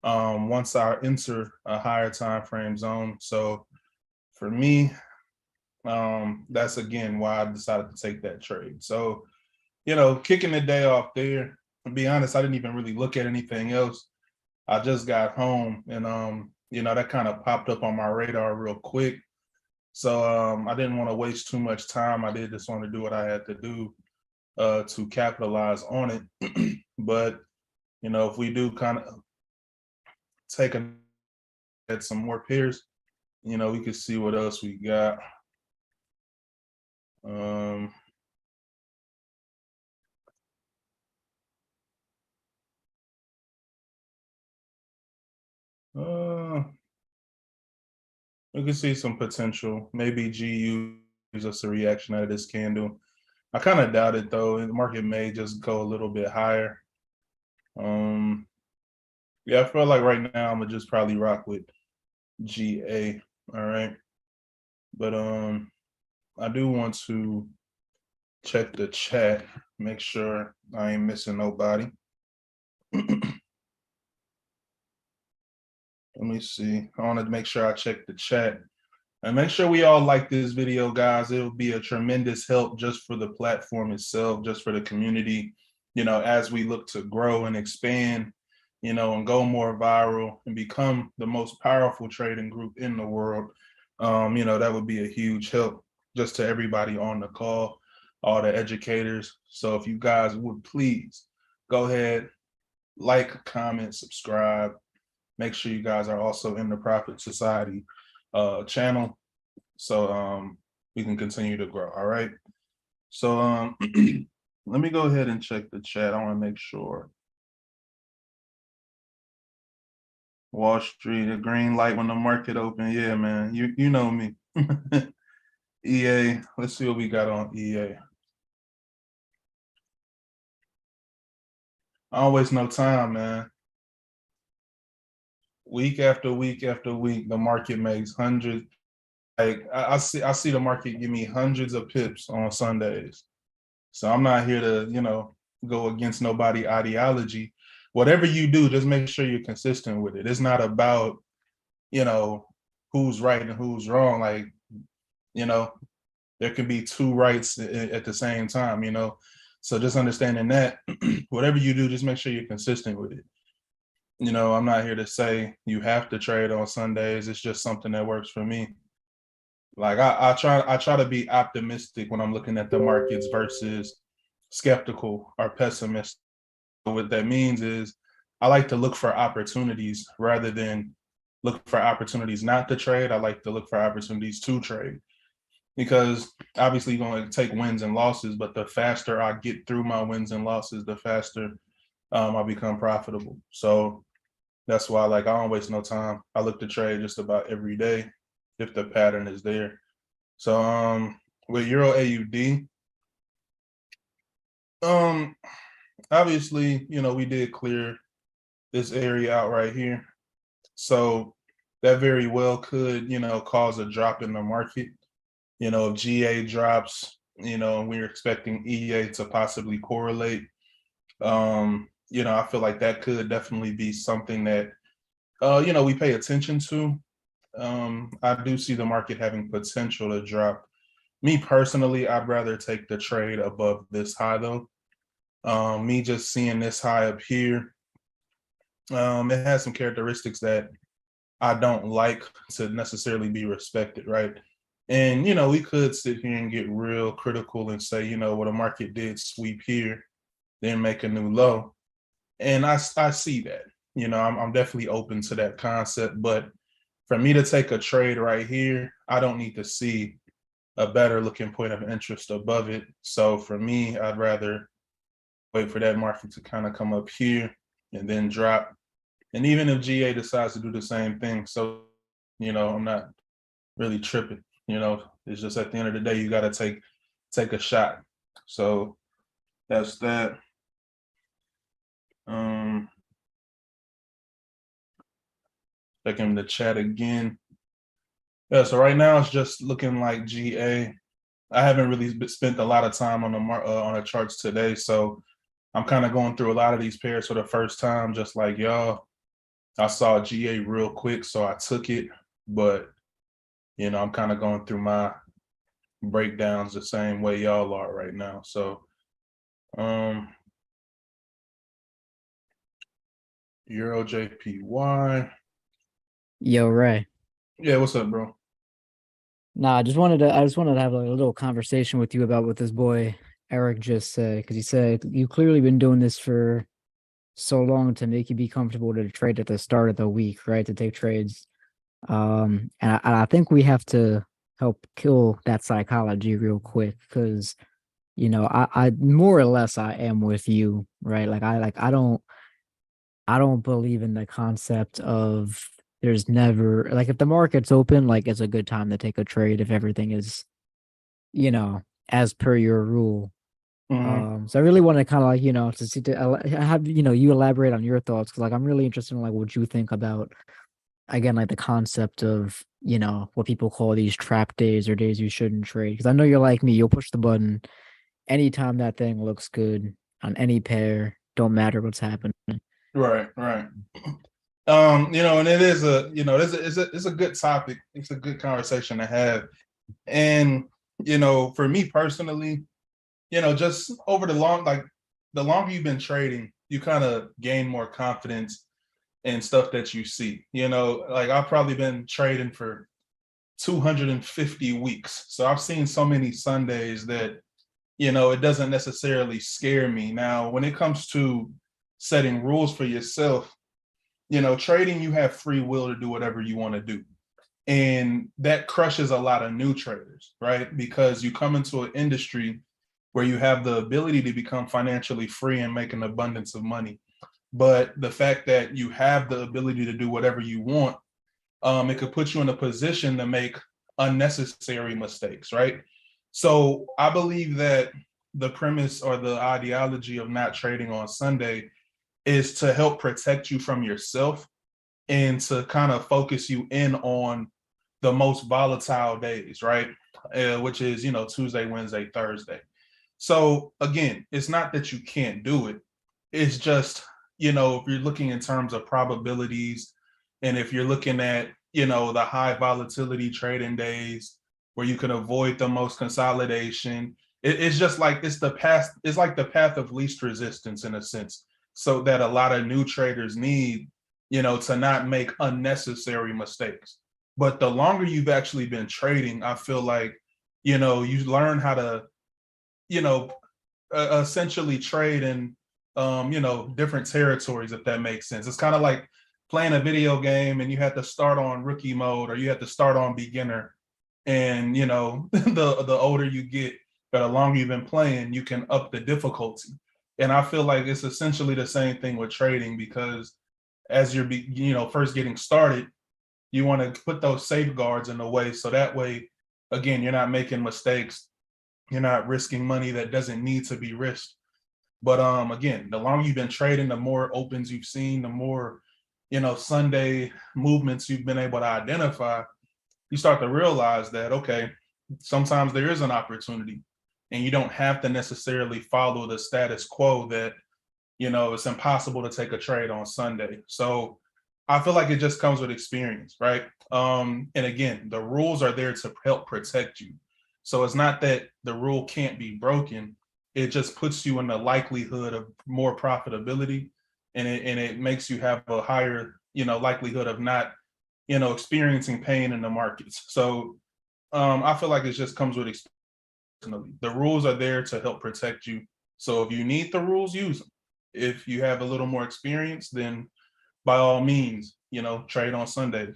once I enter a higher time frame zone. So for me, that's again why I decided to take that trade. So, kicking the day off there. To be honest, I didn't even really look at anything else. I just got home and that kind of popped up on my radar real quick. So I didn't want to waste too much time. I did just want to do what I had to do to capitalize on it. But if we do kind of take at some more pairs, we can see what else we got. We can see some potential. Maybe GU gives us a reaction out of this candle. I kind of doubt it though. The market may just go a little bit higher. Yeah, I feel like right now I'm gonna just probably rock with GA. All right. But I do want to check the chat, make sure I ain't missing nobody. Let me see. I want to make sure I check the chat. And make sure we all like this video, guys. It will be a tremendous help just for the platform itself, just for the community, as we look to grow and expand, and go more viral and become the most powerful trading group in the world. That would be a huge help just to everybody on the call, all the educators. So if you guys would please go ahead, like, comment, subscribe. Make sure you guys are also in the Profit Society channel, so we can continue to grow. All right. So let me go ahead and check the chat. I want to make sure. Wall Street, a green light when the market open. Yeah, man. You know me. EA. Let's see what we got on EA. Always no time, man. Week after week after week, the market makes hundreds. Like I see the market give me hundreds of pips on Sundays. So I'm not here to, go against nobody ideology. Whatever you do, just make sure you're consistent with it. It's not about, who's right and who's wrong. Like, there can be two rights at the same time, So just understanding that whatever you do, just make sure you're consistent with it. I'm not here to say you have to trade on Sundays. It's just something that works for me. Like I try to be optimistic when I'm looking at the markets versus skeptical or pessimistic. What that means is I like to look for opportunities rather than look for opportunities not to trade. I like to look for opportunities to trade, because obviously you're going to take wins and losses, but the faster I get through my wins and losses, the faster I become profitable. So that's why, I don't waste no time. I look to trade just about every day if the pattern is there. So with Euro AUD, obviously, we did clear this area out right here. So that very well could, cause a drop in the market. If GA drops, we're expecting EA to possibly correlate. I feel like that could definitely be something that, we pay attention to. I do see the market having potential to drop. Me personally, I'd rather take the trade above this high though. Me just seeing this high up here, it has some characteristics that I don't like to necessarily be respected, right? And, we could sit here and get real critical and say, what a market did sweep here, then make a new low. And I see that, I'm definitely open to that concept. But for me to take a trade right here, I don't need to see a better looking point of interest above it. So for me, I'd rather wait for that market to kind of come up here and then drop. And even if GA decides to do the same thing, so, I'm not really tripping. It's just at the end of the day, you got to take a shot. So that's that. Checking the chat again. Yeah, so right now it's just looking like GA. I haven't really spent a lot of time on the charts today, so I'm kind of going through a lot of these pairs for the first time, just like y'all. I saw GA real quick, so I took it, but I'm kind of going through my breakdowns the same way y'all are right now. So Euro JPY. Yo, Ray. Yeah, what's up, bro? Nah, I just wanted to have a little conversation with you about what this boy Eric just said, because he said you clearly been doing this for so long to make you be comfortable to trade at the start of the week, right? To take trades. And I think we have to help kill that psychology real quick, because I more or less I am with you, right? I don't believe in the concept of there's never, like, if the market's open, like, it's a good time to take a trade if everything is, as per your rule. So I really want to kind of to have you elaborate on your thoughts, because I'm really interested in what you think about, again, the concept of what people call these trap days or days you shouldn't trade. Because I know you're like me, you'll push the button anytime that thing looks good on any pair, don't matter what's happening. Right. And it is it's a good topic. It's a good conversation to have. And, for me personally, just over the longer you've been trading, you kind of gain more confidence in stuff that you see. I've probably been trading for 250 weeks. So I've seen so many Sundays that, it doesn't necessarily scare me. Now, when it comes to setting rules for yourself, trading, you have free will to do whatever you want to do. And that crushes a lot of new traders, right? Because you come into an industry where you have the ability to become financially free and make an abundance of money. But the fact that you have the ability to do whatever you want, it could put you in a position to make unnecessary mistakes, right? So I believe that the premise or the ideology of not trading on Sunday is to help protect you from yourself and to kind of focus you in on the most volatile days, right? Which is, Tuesday, Wednesday, Thursday. So again, it's not that you can't do it. It's just, if you're looking in terms of probabilities, and if you're looking at, the high volatility trading days where you can avoid the most consolidation, it's just like it's like the path of least resistance in a sense. So that a lot of new traders need, to not make unnecessary mistakes. But the longer you've actually been trading, I feel like, you learn how to, essentially trade in, different territories, if that makes sense. It's kind of like playing a video game and you have to start on rookie mode or you have to start on beginner. And, the older you get, but the longer you've been playing, you can up the difficulty. And I feel like it's essentially the same thing with trading, because as you're, first getting started, you want to put those safeguards in the way. So that way, again, you're not making mistakes. You're not risking money that doesn't need to be risked. But again, the longer you've been trading, the more opens you've seen, the more, Sunday movements you've been able to identify, you start to realize that, okay, sometimes there is an opportunity and you don't have to necessarily follow the status quo that, it's impossible to take a trade on Sunday. So I feel like it just comes with experience, right? And again, the rules are there to help protect you. So it's not that the rule can't be broken. It just puts you in the likelihood of more profitability, and it makes you have a higher, likelihood of not, experiencing pain in the markets. So I feel like it just comes with experience. The rules are there to help protect you. So if you need the rules, use them. If you have a little more experience, then by all means, trade on Sunday.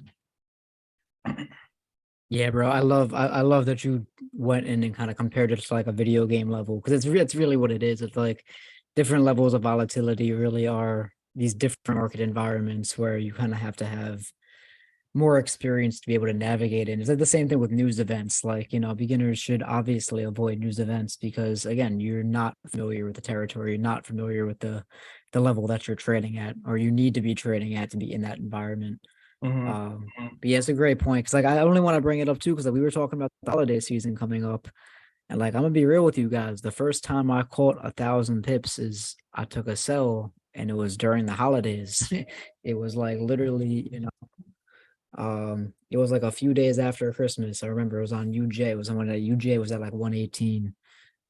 Yeah, bro. I love that you went in and kind of compared it to like a video game level, because it's really what it is. It's like different levels of volatility really are these different market environments where you kind of have to have more experience to be able to navigate it. It's like the same thing with news events. Like, beginners should obviously avoid news events because again, you're not familiar with the territory, you're not familiar with the level that you're trading at, or you need to be trading at to be in that environment. But yeah, it's a great point, because like I only want to bring it up too because like, we were talking about the holiday season coming up, and like I'm gonna be real with you guys. The first time I caught 1,000 pips is I took a sell, and it was during the holidays. It was like literally, it was like a few days after Christmas. I remember it was on UJ. It was on when UJ was at like 118,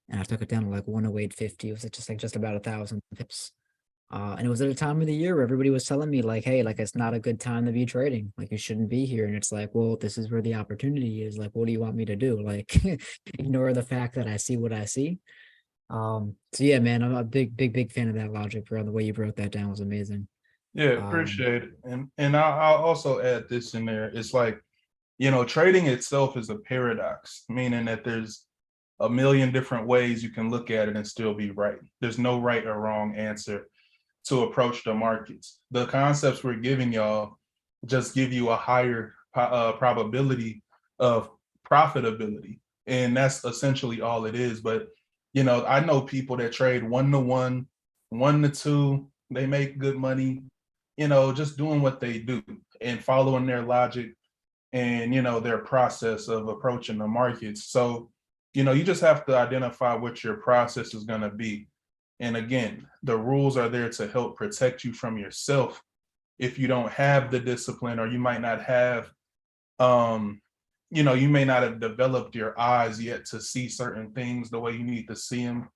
and I took it down to like 108.50. It was just about 1,000 pips. And it was at a time of the year where everybody was telling me like, hey, like it's not a good time to be trading. Like you shouldn't be here. And it's like, well, this is where the opportunity is. Like, what do you want me to do? Like ignore the fact that I see what I see. So yeah, man, I'm a big fan of that logic, bro. The way you broke that down was amazing. Yeah, Um, appreciate it. And I'll also add this in there. It's like, trading itself is a paradox, meaning that there's a million different ways you can look at it and still be right. There's no right or wrong answer to approach the markets. The concepts we're giving y'all just give you a higher probability of profitability. And that's essentially all it is. But, I know people that trade 1-to-1, 1-to-2, they make good money, just doing what they do and following their logic and, their process of approaching the markets. So, you just have to identify what your process is going to be. And again, the rules are there to help protect you from yourself if you don't have the discipline, or you might not have, you may not have developed your eyes yet to see certain things the way you need to see them.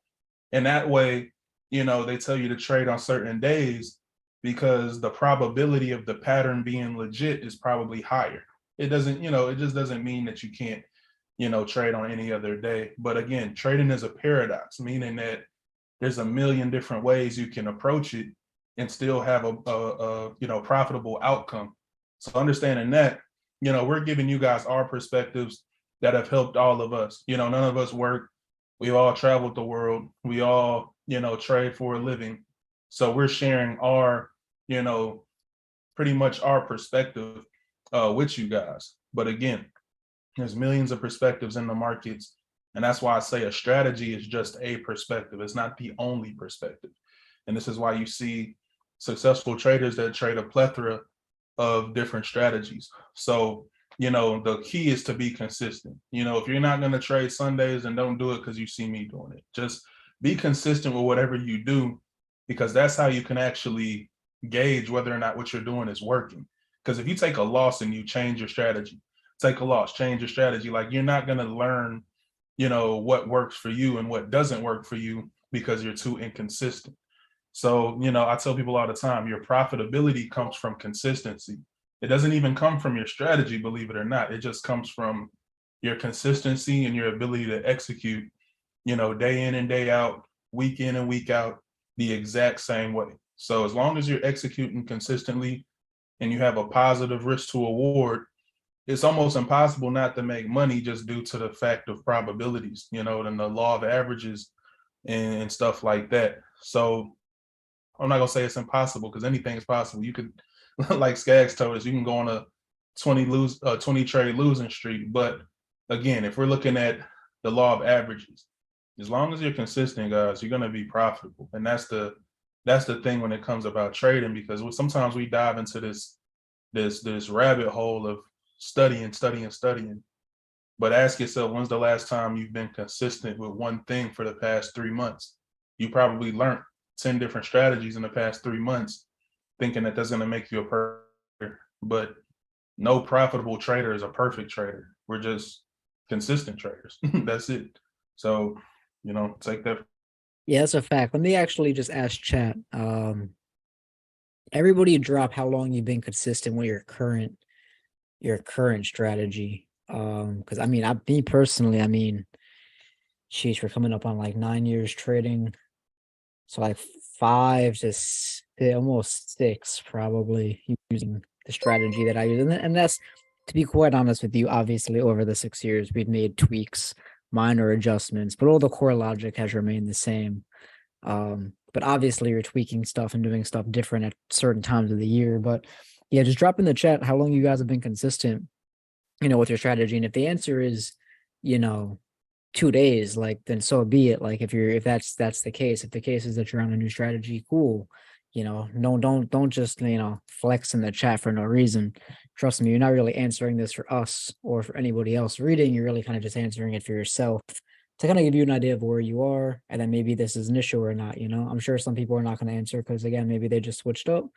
And that way, they tell you to trade on certain days because the probability of the pattern being legit is probably higher. it doesn't, it just doesn't mean that you can't, trade on any other day. But again, trading is a paradox, meaning that there's a million different ways you can approach it and still have a profitable outcome. So understanding that, we're giving you guys our perspectives that have helped all of us. None of us work. We've all traveled the world. We all, trade for a living. So we're sharing our, pretty much our perspective with you guys. But again, there's millions of perspectives in the markets. And that's why I say a strategy is just a perspective. It's not the only perspective. And this is why you see successful traders that trade a plethora of different strategies. So, the key is to be consistent. If you're not going to trade Sundays, then don't do it because you see me doing it. Just be consistent with whatever you do, because that's how you can actually gauge whether or not what you're doing is working. Because if you take a loss and you change your strategy, take a loss, change your strategy, like you're not going to learn, what works for you and what doesn't work for you because you're too inconsistent. So, I tell people all the time, your profitability comes from consistency. It doesn't even come from your strategy, believe it or not. It just comes from your consistency and your ability to execute, day in and day out, week in and week out, the exact same way. So as long as you're executing consistently and you have a positive risk to reward, it's almost impossible not to make money just due to the fact of probabilities, and the law of averages and stuff like that. So I'm not gonna say it's impossible, because anything is possible. You could, like Skaggs told us, you can go on a 20 trade losing streak. But again, if we're looking at the law of averages, as long as you're consistent, guys, you're gonna be profitable. And that's the thing when it comes about trading, because sometimes we dive into this rabbit hole of studying. But ask yourself, when's the last time you've been consistent with one thing for the past 3 months? You probably learned 10 different strategies in the past 3 months, thinking that that's going to make you a perfect trader. But no profitable trader is a perfect trader. We're just consistent traders. That's it. So, take that. Yeah, that's a fact. Let me actually just ask chat. Everybody drop how long you've been consistent with your current strategy. Because me personally, sheesh, we're coming up on like 9 years trading. So like 5 to almost 6 probably using the strategy that I use. And that's, to be quite honest with you, obviously over the 6 years, we've made tweaks, minor adjustments, but all the core logic has remained the same. But obviously you're tweaking stuff and doing stuff different at certain times of the year. But yeah, just drop in the chat how long you guys have been consistent, with your strategy. And if the answer is, 2 days, like, then so be it. Like if that's the case, if the case is that you're on a new strategy, cool. No, don't just, flex in the chat for no reason. Trust me, you're not really answering this for us or for anybody else reading. You're really kind of just answering it for yourself to kind of give you an idea of where you are, and then maybe this is an issue or not. I'm sure some people are not going to answer because, again, maybe they just switched up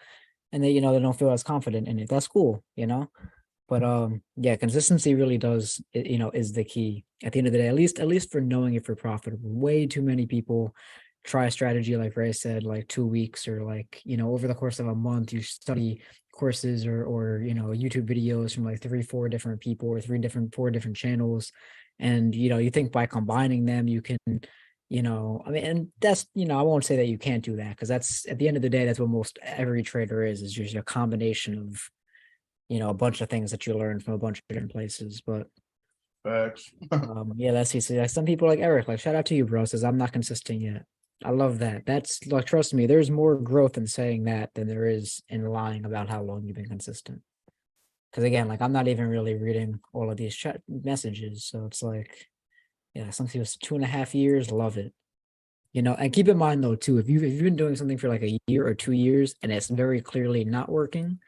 and they don't feel as confident in it. That's cool, But yeah, consistency really does, is the key at the end of the day, at least for knowing if you're profitable. Way too many people try a strategy, like Ray said, like 2 weeks, or like, over the course of a month, you study courses or YouTube videos from like 3-4 different people, or 4 different channels. And, you think by combining them, you can, and that's, I won't say that you can't do that, because that's, at the end of the day, that's what most every trader is just a combination of, a bunch of things that you learn from a bunch of different places. But Facts. yeah, that's easy. Like some people like Eric, like, shout out to you, bro, says I'm not consistent yet. I love that. That's like, trust me, there's more growth in saying that than there is in lying about how long you've been consistent. Because again, like, I'm not even really reading all of these chat messages. So it's like, yeah, something was 2.5 years, love it. And keep in mind though, too, if you've been doing something for like a year or 2 years and it's very clearly not working,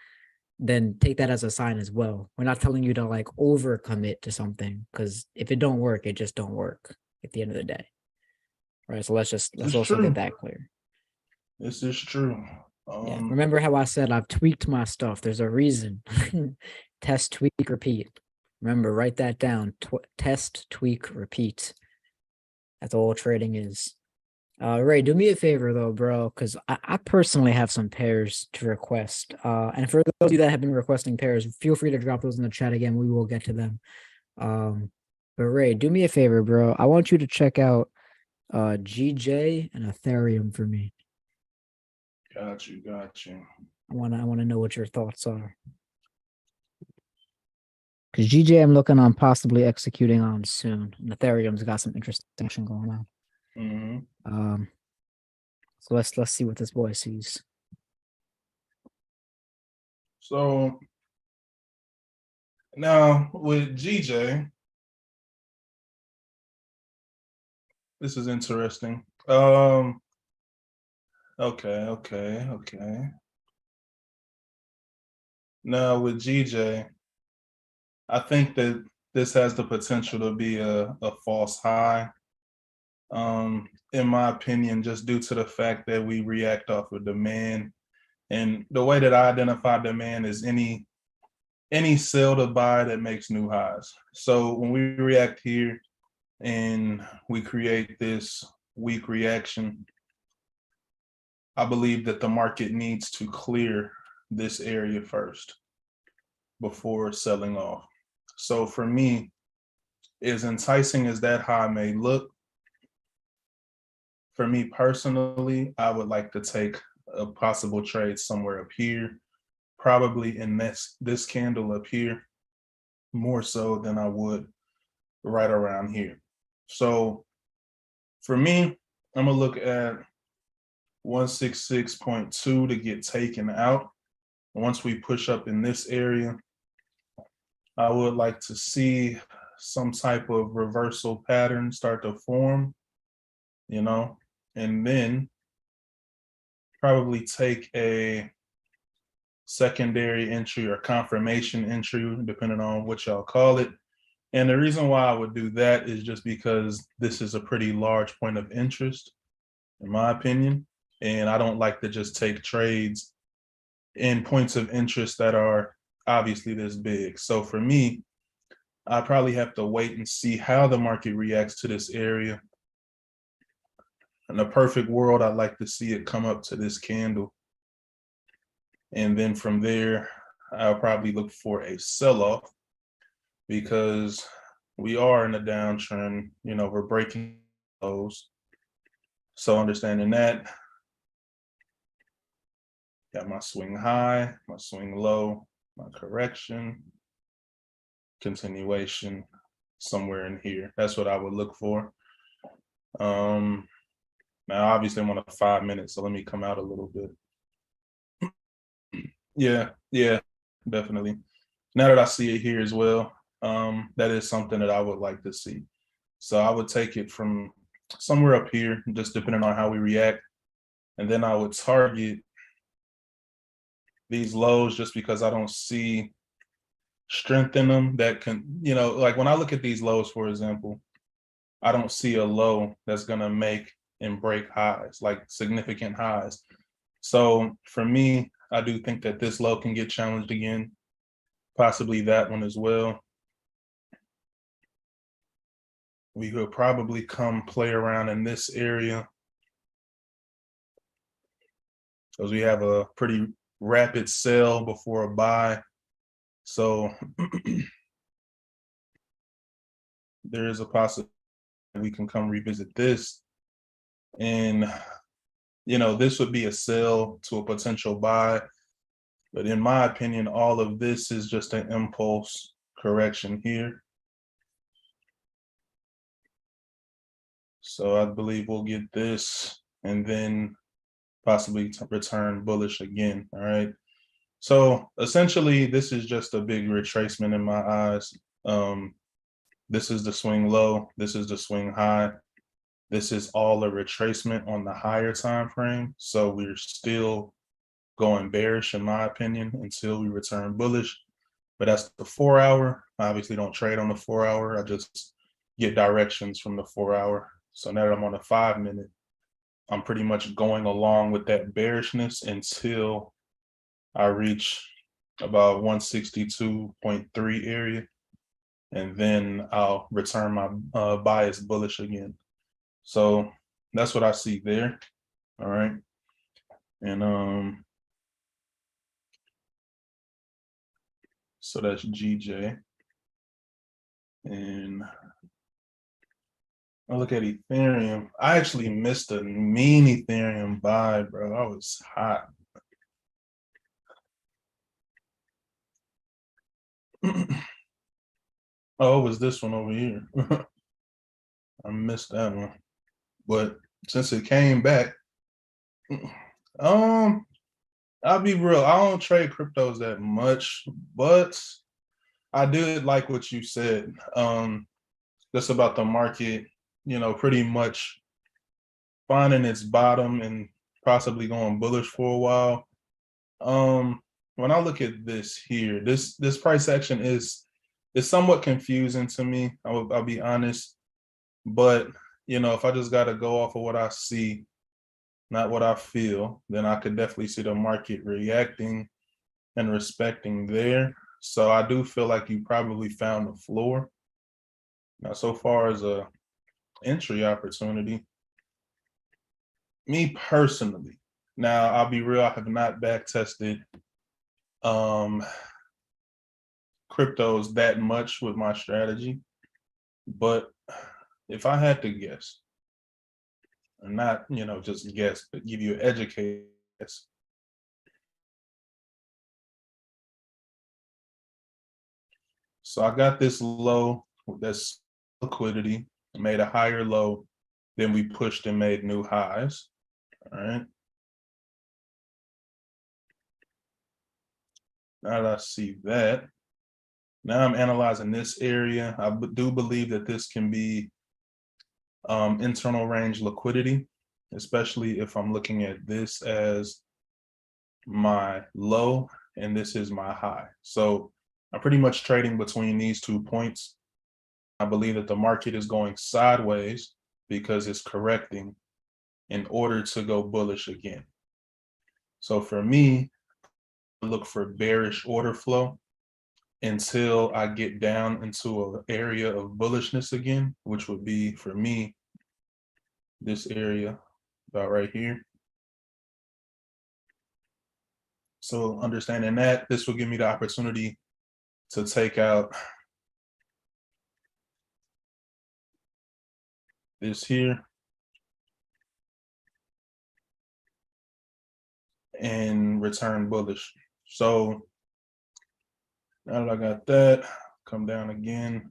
then take that as a sign as well. We're not telling you to like overcommit to something, because if it don't work, it just don't work at the end of the day. Right. So let's also get that clear. This is true. Yeah. Remember how I said I've tweaked my stuff. There's a reason. Test, tweak, repeat. Remember, write that down. Test, tweak, repeat. That's all trading is. Ray, do me a favor though, bro, because I personally have some pairs to request. And for those of you that have been requesting pairs, feel free to drop those in the chat again. We will get to them. But Ray, do me a favor, bro. I want you to check out GJ and Ethereum for me. Got you. I wanna know what your thoughts are. Because GJ I'm looking on possibly executing on soon. And Ethereum's got some interesting action going on. Mm-hmm. So let's see what this boy sees. So now with GJ, this is interesting. Okay. Now with GJ, I think that this has the potential to be a false high. In my opinion, just due to the fact that we react off of demand. And the way that I identify demand is any sell to buy that makes new highs. So when we react here and we create this weak reaction, I believe that the market needs to clear this area first before selling off. So for me, as enticing as that high may look, for me personally, I would like to take a possible trade somewhere up here, probably in this candle up here, more so than I would right around here. So for me, I'm gonna look at 166.2 to get taken out. Once we push up in this area, I would like to see some type of reversal pattern start to form, and then probably take a secondary entry or confirmation entry, depending on what y'all call it. And the reason why I would do that is just because this is a pretty large point of interest, in my opinion. And I don't like to just take trades in points of interest that are obviously this big. So for me, I probably have to wait and see how the market reacts to this area. In a perfect world, I'd like to see it come up to this candle. And then from there, I'll probably look for a sell-off because we are in a downtrend, we're breaking lows. So understanding that, got my swing high, my swing low, my correction, continuation, somewhere in here. That's what I would look for. Now, obviously, I'm on a 5 minutes, so let me come out a little bit. Yeah, definitely. Now that I see it here as well, that is something that I would like to see. So I would take it from somewhere up here, just depending on how we react. And then I would target these lows just because I don't see strength in them that can, like when I look at these lows, for example, I don't see a low that's going to make and break highs, like significant highs. So for me, I do think that this low can get challenged again, possibly that one as well. We could probably come play around in this area because we have a pretty rapid sell before a buy. So there is a possibility we can come revisit this. And, this would be a sell to a potential buy. But in my opinion, all of this is just an impulse correction here. So I believe we'll get this and then possibly return bullish again. All right. So essentially, this is just a big retracement in my eyes. This is the swing low. This is the swing high. This is all a retracement on the higher time frame. So we're still going bearish, in my opinion, until we return bullish. But that's the 4 hour. I obviously don't trade on the 4 hour. I just get directions from the 4 hour. So now that I'm on the 5 minute, I'm pretty much going along with that bearishness until I reach about 162.3 area. And then I'll return my bias bullish again. So That's what I see there. All right. And so that's GJ. And I look at Ethereum. I actually missed a mean Ethereum buy, bro. I was hot. Oh, it was this one over here. I missed that one. But since it came back, I'll be real. I don't trade cryptos that much, but I did like what you said. Just about the market, pretty much finding its bottom and possibly going bullish for a while. When I look at this here, this price action is somewhat confusing to me. I'll be honest, but if I just got to go off of what I see, not what I feel, then I could definitely see the market reacting and respecting there. So I do feel like you probably found the floor. Now, so far as a entry opportunity, me personally, now I'll be real, I have not back tested cryptos that much with my strategy, but if I had to guess, and not just guess, but give you an educated guess, so I got this low that's liquidity, made a higher low, then we pushed and made new highs. All right. Now that I see that, now I'm analyzing this area. I do believe that this can be internal range liquidity, especially if I'm looking at this as my low and this is my high. So I'm pretty much trading between these 2 points. I believe that the market is going sideways because it's correcting in order to go bullish again. So for me, I look for bearish order flow until I get down into an area of bullishness again, which would be for me, this area about right here. So understanding that, this will give me the opportunity to take out this here and return bullish. So now that I got that, come down again.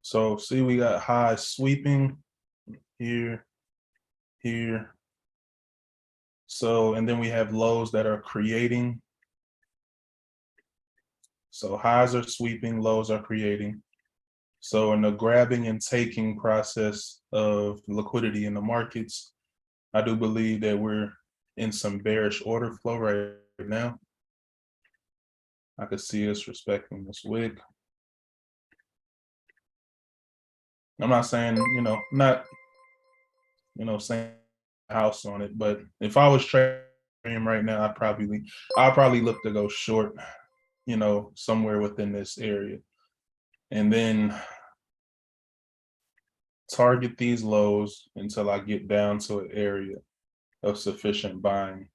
So see, we got highs sweeping here, here. So, and then we have lows that are creating. So highs are sweeping, lows are creating. So in the grabbing and taking process of liquidity in the markets, I do believe that we're in some bearish order flow right now. I could see us respecting this wick. I'm not saying, not, saying house on it, but if I was trading right now, I'd probably look to go short, somewhere within this area. And then target these lows until I get down to an area of sufficient buying.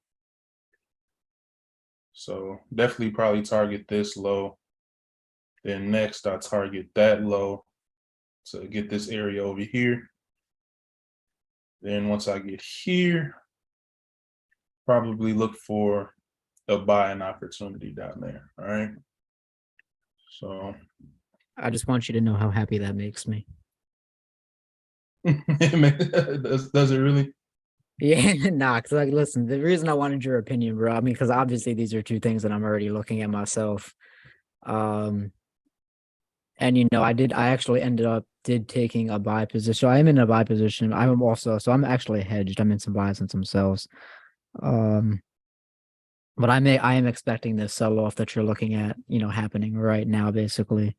So definitely probably target this low. Then next I target that low to get this area over here. Then once I get here, probably look for a buying opportunity down there. All right. So I just want you to know how happy that makes me. does it really? Yeah, nah, because like, listen, the reason I wanted your opinion, bro, I mean, because obviously these are two things that I'm already looking at myself. And I actually did taking a buy position. So I am in a buy position. I'm actually hedged. I'm in some buys and some sells. Um, but I am expecting this sell off that you're looking at, happening right now, basically.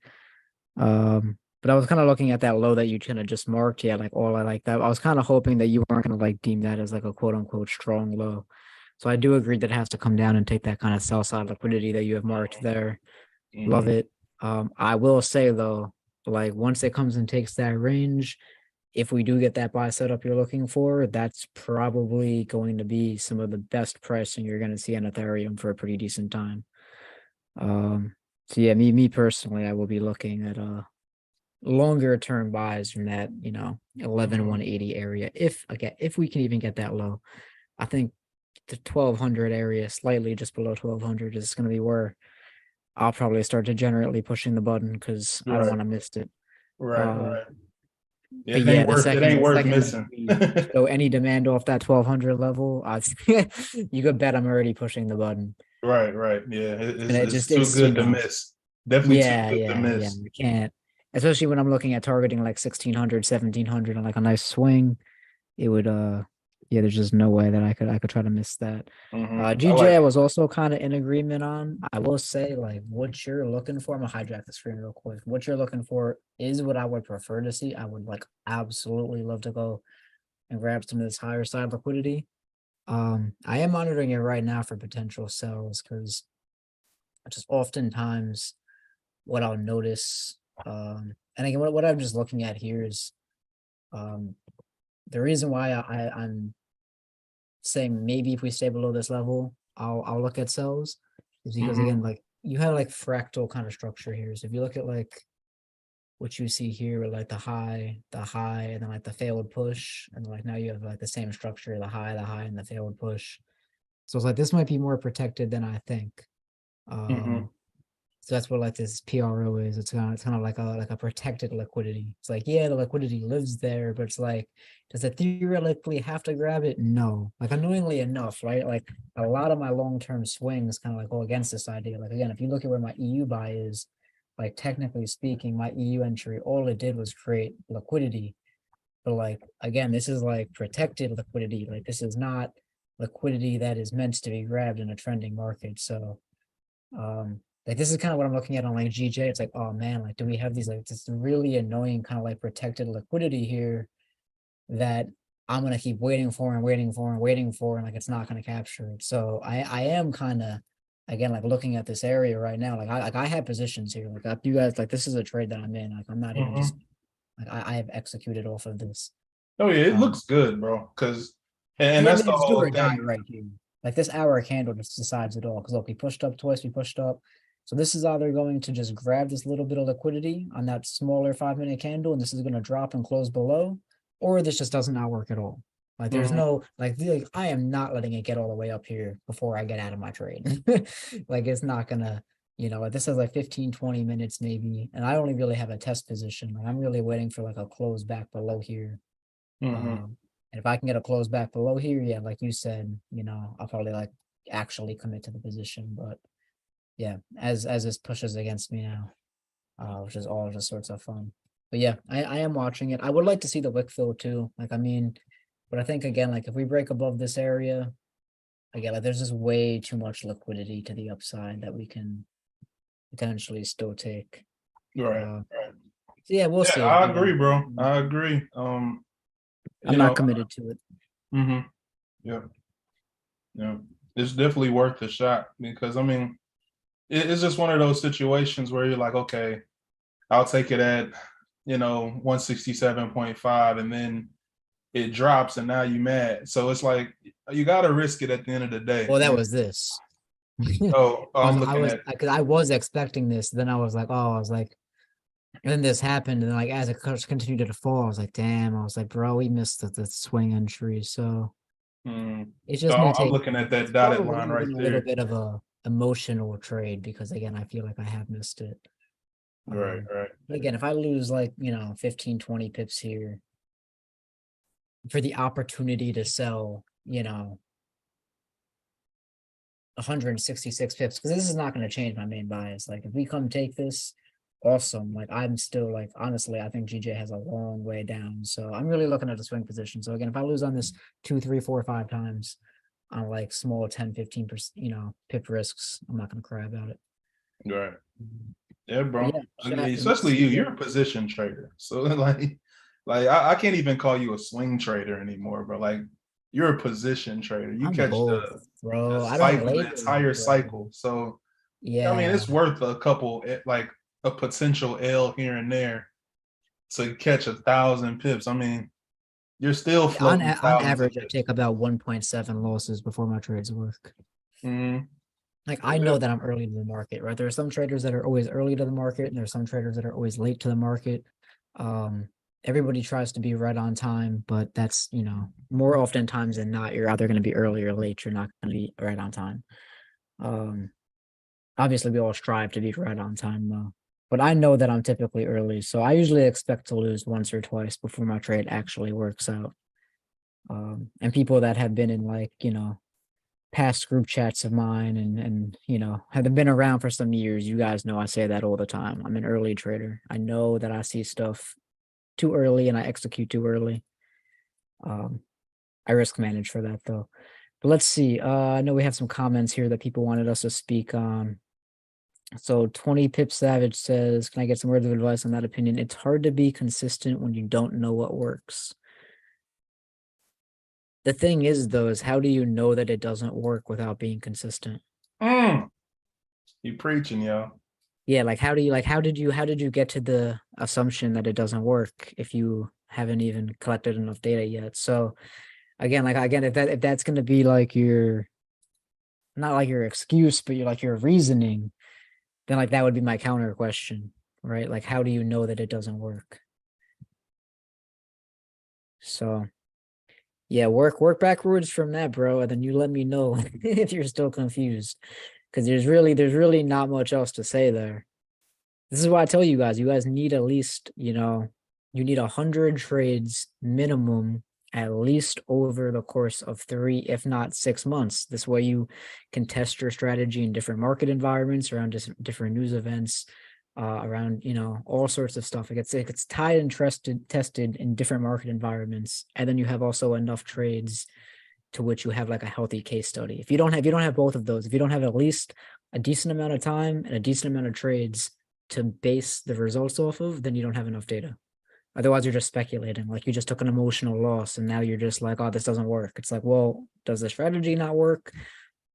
But I was kind of looking at that low that you kind of just marked. Yeah, like all I like that. I was kind of hoping that you weren't gonna like deem that as like a quote unquote strong low. So I do agree that it has to come down and take that kind of sell side liquidity that you have marked there. Love it. I will say though, like once it comes and takes that range, if we do get that buy setup you're looking for, that's probably going to be some of the best pricing you're going to see on Ethereum for a pretty decent time. So yeah, me personally, I will be looking at longer term buys from that 11,180 area. If we can even get that low, I think the 1200 area, slightly just below 1200, is going to be where I'll probably start degenerately pushing the button because I don't want to miss it. Right. But yeah, it ain't worth missing. So any demand off that 1200 level, you could bet I'm already pushing the button. Right. Yeah, it's too it's good to miss. Definitely too good to miss. I can't, especially when I'm looking at targeting like 1600, 1700 on like a nice swing. It would there's just no way that I could try to miss that. GJ, I was also kind of in agreement on. I will say, like, what you're looking for, I'm gonna hijack the screen real quick. What you're looking for is what I would prefer to see. I would like absolutely love to go and grab some of this higher side liquidity. I am monitoring it right now for potential sells because just oftentimes what I'll notice, and again, what I'm just looking at here is the reason why I'm saying maybe if we stay below this level, I'll look at sells is because again, like you have like fractal kind of structure here. So if you look at like what you see here with like the high, and then like the failed push, and like now you have like the same structure, the high, and the failed push. So it's like this might be more protected than I think. So that's what like this PRO is. It's kind of like a protected liquidity. It's like, yeah, the liquidity lives there, but it's like, does it theoretically have to grab it? No. Like annoyingly enough, right? Like a lot of my long-term swings kind of like go against this idea. Like again, if you look at where my EU buy is, like technically speaking, my EU entry, all it did was create liquidity. But like again, this is like protected liquidity. Like this is not liquidity that is meant to be grabbed in a trending market. So like this is kind of what I'm looking at on like GJ. It's like, oh man, like do we have these like this really annoying kind of like protected liquidity here that I'm gonna keep waiting for and like it's not gonna capture it. So I am kind of again like looking at this area right now. Like I have positions here. Like you guys, like this is a trade that I'm in. Like I'm not even just like I have executed off of this. Oh yeah, it looks good, bro. And that's the it's do whole or die thing. right here. Like this hour candle just decides it all. Because look, we pushed up twice, we pushed up. So this is either going to just grab this little bit of liquidity on that smaller 5-minute candle, and this is going to drop and close below, or this just does not work at all. Like there's no like I am not letting it get all the way up here before I get out of my trade. Like it's not gonna, like this is like 15, 20 minutes maybe, and I only really have a test position. Like I'm really waiting for like a close back below here. And if I can get a close back below here, yeah, like you said, I'll probably like actually commit to the position. But yeah, as this pushes against me now, which is all just sorts of fun. But yeah, I am watching it. I would like to see the wick fill too. Like I mean, but I think again, like if we break above this area, again, like there's just way too much liquidity to the upside that we can potentially still take. Right. So yeah, we'll see. I agree, bro. I agree. I'm not committed to it. Yeah. It's definitely worth a shot because I mean, it's just one of those situations where you're like, okay, I'll take it at 167.5, and then it drops, and now you mad. So it's like you got to risk it at the end of the day. Well, that was this. I'm looking at because I was expecting this. Then I was like, and then this happened, and then like as it continued to fall, I was like, damn. I was like, bro, we missed the swing entry. So it's just I'm looking at that dotted line right there. A little bit of a emotional trade because again, I feel like I have missed it. Right. But again, if I lose like 15, 20 pips here for the opportunity to sell, 166 pips, because this is not going to change my main bias. Like if we come take this, awesome. Like I'm still like honestly, I think GJ has a long way down. So I'm really looking at a swing position. So again, if I lose on this 2, 3, 4, 5 times, on like small 10, 15%, pip risks. I'm not gonna cry about it. Right. Yeah, But bro. yeah, I mean, chat, let me especially see. you're a position trader. So like I can't even call you a swing trader anymore, bro. Like you're a position trader. You I'm catch both, the bro. I don't cycle, the label entire it, bro. cycle. So I mean, Yeah. it's worth a couple, like a potential L here and there to catch 1,000 pips. I mean, you're still floating On thousands of average, I pips. take about 1.7 losses before my trades work. Mhm. Like I know that I'm early to the market, right? There are some traders that are always early to the market, and there are some traders that are always late to the market. Um, Everybody tries to be right on time, but that's more often times than not, you're either going to be early or late. You're not going to be right on time. Um, Obviously, we all strive to be right on time, though. But I know that I'm typically early, so I usually expect to lose once or twice before my trade actually works out. And people that have been in past group chats of mine and have been around for some years, you guys know I say that all the time. I'm an early trader. I know that I see stuff too early and I execute too early. I risk manage for that though. But let's see. I know we have some comments here that people wanted us to speak on. So 20 Pip Savage says, can I get some words of advice on that opinion? It's hard to be consistent when you don't know what works. The thing is, though, is how do you know that it doesn't work without being consistent? You preaching, yo. Yeah, like how did you get to the assumption that it doesn't work if you haven't even collected enough data yet? So again, if that's gonna be like your not like your excuse, but your reasoning, then like that would be my counter question, right? Like how do you know that it doesn't work? So yeah, work backwards from that, bro, and then you let me know if you're still confused. Because there's really not much else to say there. This is why I tell you guys need at least, you need 100 trades minimum at least over the course of 3, if not 6 months. This way you can test your strategy in different market environments, around different news events, around, all sorts of stuff. It gets tied and tested in different market environments. And then you have also enough trades to which you have like a healthy case study. If you don't have both of those, if you don't have at least a decent amount of time and a decent amount of trades to base the results off of, then you don't have enough data. Otherwise, you're just speculating. Like you just took an emotional loss and now you're just like, oh, this doesn't work. It's like, well, does the strategy not work?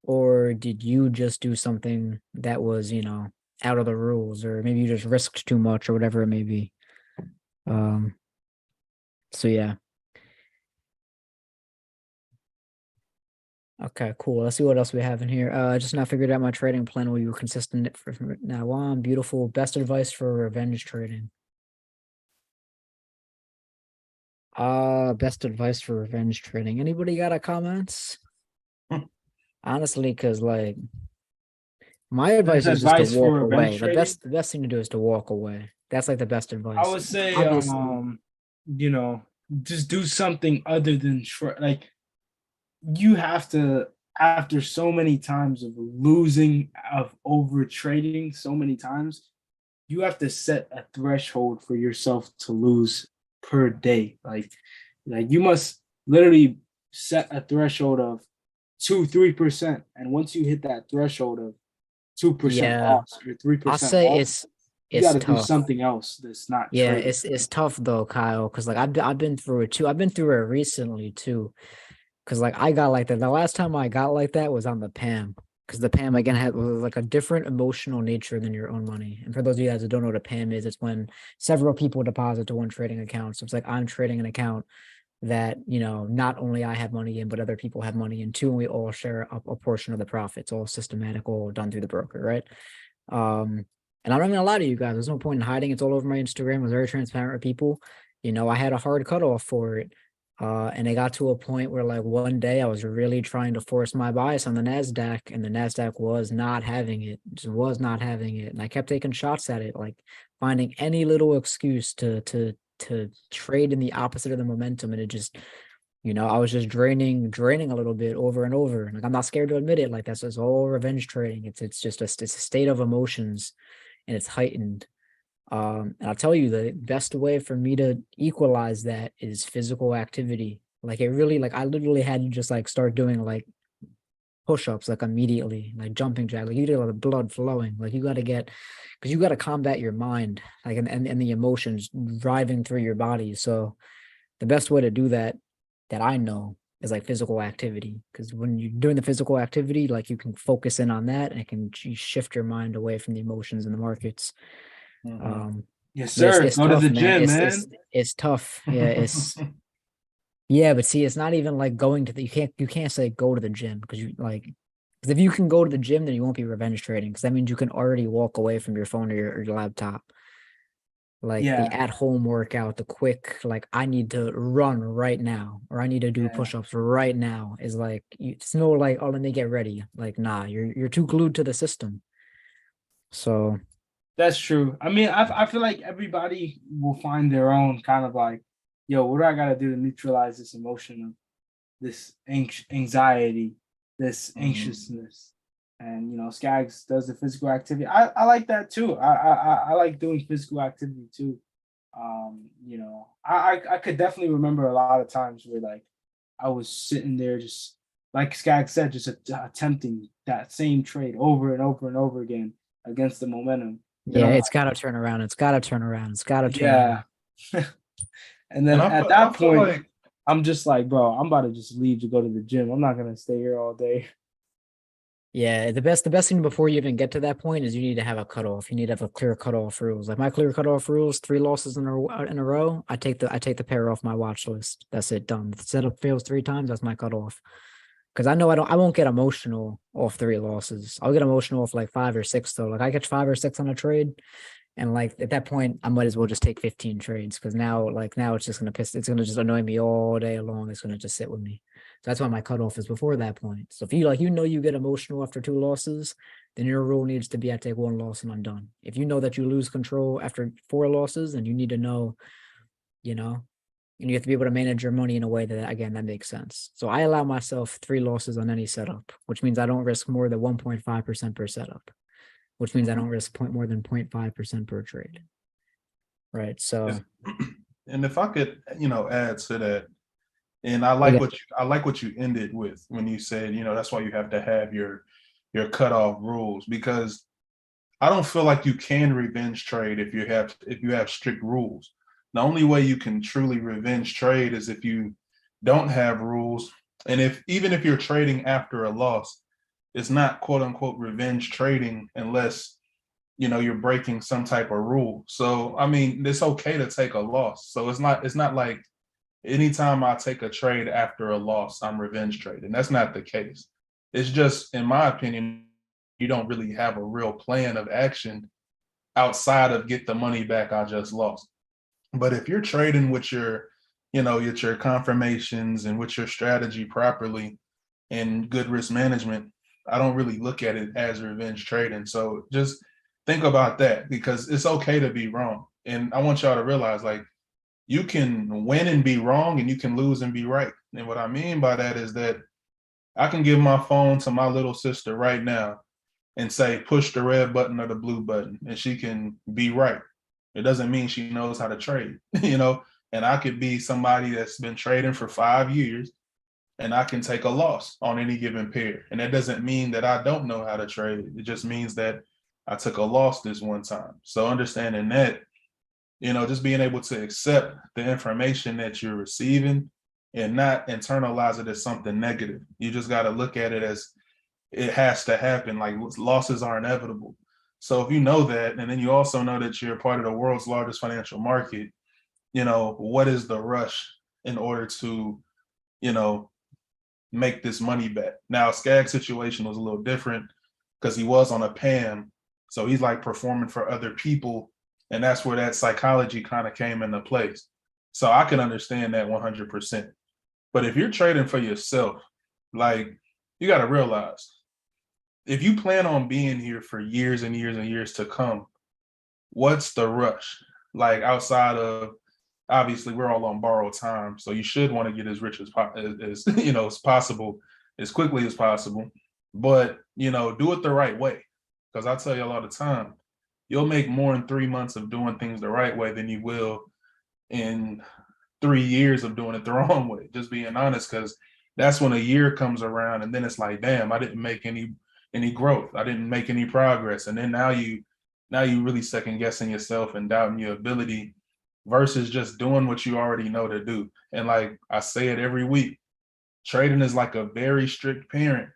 Or did you just do something that was, out of the rules? Or maybe you just risked too much or whatever it may be. So yeah. Okay, cool. Let's see what else we have in here. I just now figured out my trading plan. Will you consistent from now on? Beautiful. Best advice for revenge trading. Best advice for revenge trading. Anybody got a comments? Honestly, because like my advice is just to advice for walk revenge away. The trading? best thing to do is to walk away. That's like the best I advice. would say, Obviously, just do something other than like you have to, after so many times of losing, of over trading so many times, you have to set a threshold for yourself to lose per day. Like you must literally set a threshold of 2-3%. And once you hit that threshold of 2% yeah. loss or 3% I'll say loss, you it's got to do tough. something else that's not Yeah, trading. it's tough though, Kyle, because like I've been through it too. I've been through it recently too. Cause like I got like that. The last time I got like that was on the PAM. Cause the PAM again was like a different emotional nature than your own money. And for those of you guys that don't know what a PAM is, it's when several people deposit to one trading account. So it's like I'm trading an account that, not only I have money in, but other people have money in too, and we all share a portion of the profits, all systematic, all done through the broker, right? And I'm not gonna lie to you guys, there's no point in hiding. It's all over my Instagram. I was very transparent with people. I had a hard cutoff for it. And it got to a point where like one day I was really trying to force my bias on the NASDAQ, and the NASDAQ was not having it, just was not having it. And I kept taking shots at it, like finding any little excuse to trade in the opposite of the momentum. And it just, I was just draining a little bit over and over. Like I'm not scared to admit it. Like that's just all revenge trading. It's just it's a state of emotions, and it's heightened. And I'll tell you the best way for me to equalize that is physical activity. Like it really, like I literally had to just like start doing like push-ups like immediately, like jumping jack, like you get the blood flowing. Like you got to get, because you got to combat your mind, like and the emotions driving through your body. So the best way to do that I know is like physical activity. Because when you're doing the physical activity, like you can focus in on that and it can shift your mind away from the emotions in the markets. Yes, But sir. it's Go to tough, the man. gym, man. It's tough. Yeah, yeah, but see, it's not even like going to the, you can't say go to the gym because you like, because if you can go to the gym, then you won't be revenge trading because that means you can already walk away from your phone or your laptop. Like the Yeah, at-home workout, the quick, like I need to run right now or I need to do yeah. push-ups right now is like, it's no like, oh, let me get ready. Like, nah, you're too glued to the system. So That's true. I mean, I feel like everybody will find their own kind of like, yo, what do I gotta do to neutralize this emotion of this anxiety, this anxiousness? And Skaggs does the physical activity. I like that too. I like doing physical activity too. I could definitely remember a lot of times where like I was sitting there just like Skaggs said, just attempting that same trade over and over and over again against the momentum. Then yeah, I'm it's gotta turn around. It's gotta turn around. It's gotta like, turn around. yeah. And And then I at feel, I that feel point, like, I'm just like, bro, I'm about to just leave to go to the gym. I'm not gonna stay here all day. Yeah, the best thing before you even get to that point is you need to have a cutoff. You need to have a clear cutoff rules. Like my clear cutoff rules, 3 losses in a row. I take the pair off my watch list. That's it, done. The setup fails 3 times. That's my cutoff. Because I know I won't get emotional off 3 losses. I'll get emotional off like 5 or 6 though. Like I catch 5 or 6 on a trade, and like at that point, I might as well just take 15 trades because now it's just gonna it's gonna just annoy me all day long. It's gonna just sit with me. So that's why my cutoff is before that point. So if you you get emotional after 2 losses, then your rule needs to be I take 1 loss and I'm done. If you know that you lose control after 4 losses, then you need to know, you know, and you have to be able to manage your money in a way that again that makes sense. So I allow myself 3 losses on any setup, which means I don't risk more than 1.5% per setup, which means I don't risk more than 0.5% per trade. Right. So and if I could, add to that, and again, I like what you ended with when you said, that's why you have to have your cutoff rules, because I don't feel like you can revenge trade if you have strict rules. The only way you can truly revenge trade is if you don't have rules. And even if you're trading after a loss, it's not quote unquote revenge trading unless you're breaking some type of rule. So I mean, it's okay to take a loss. So it's not like anytime I take a trade after a loss, I'm revenge trading. That's not the case. It's just, in my opinion, you don't really have a real plan of action outside of get the money back I just lost. But if you're trading with your confirmations and with your strategy properly and good risk management, I don't really look at it as revenge trading. So just think about that, because it's okay to be wrong. And I want y'all to realize, like, you can win and be wrong and you can lose and be right. And what I mean by that is that I can give my phone to my little sister right now and say, push the red button or the blue button, and she can be right. It doesn't mean she knows how to trade, and I could be somebody that's been trading for 5 years and I can take a loss on any given pair. And that doesn't mean that I don't know how to trade. It just means that I took a loss this one time. So understanding that, just being able to accept the information that you're receiving and not internalize it as something negative. You just got to look at it as it has to happen. Like, losses are inevitable. So if you know that, and then you also know that you're part of the world's largest financial market, what is the rush in order to, make this money back? Now, Skaggs' situation was a little different because he was on a PAM. So he's like performing for other people. And that's where that psychology kind of came into place. So I can understand that 100%. But if you're trading for yourself, like, you got to realize, if you plan on being here for years and years and years to come, what's the rush? Like, outside of, obviously we're all on borrowed time, so you should want to get as rich as as possible, as quickly as possible. But do it the right way, because I tell you a lot of time, you'll make more in 3 months of doing things the right way than you will in 3 years of doing it the wrong way. Just being honest, because That's when a year comes around, and then it's like, damn, I didn't make any growth. I didn't make any progress. And then now you really second guessing yourself and doubting your ability versus just doing what you already know to do. And like I say it every week, trading is like a very strict parent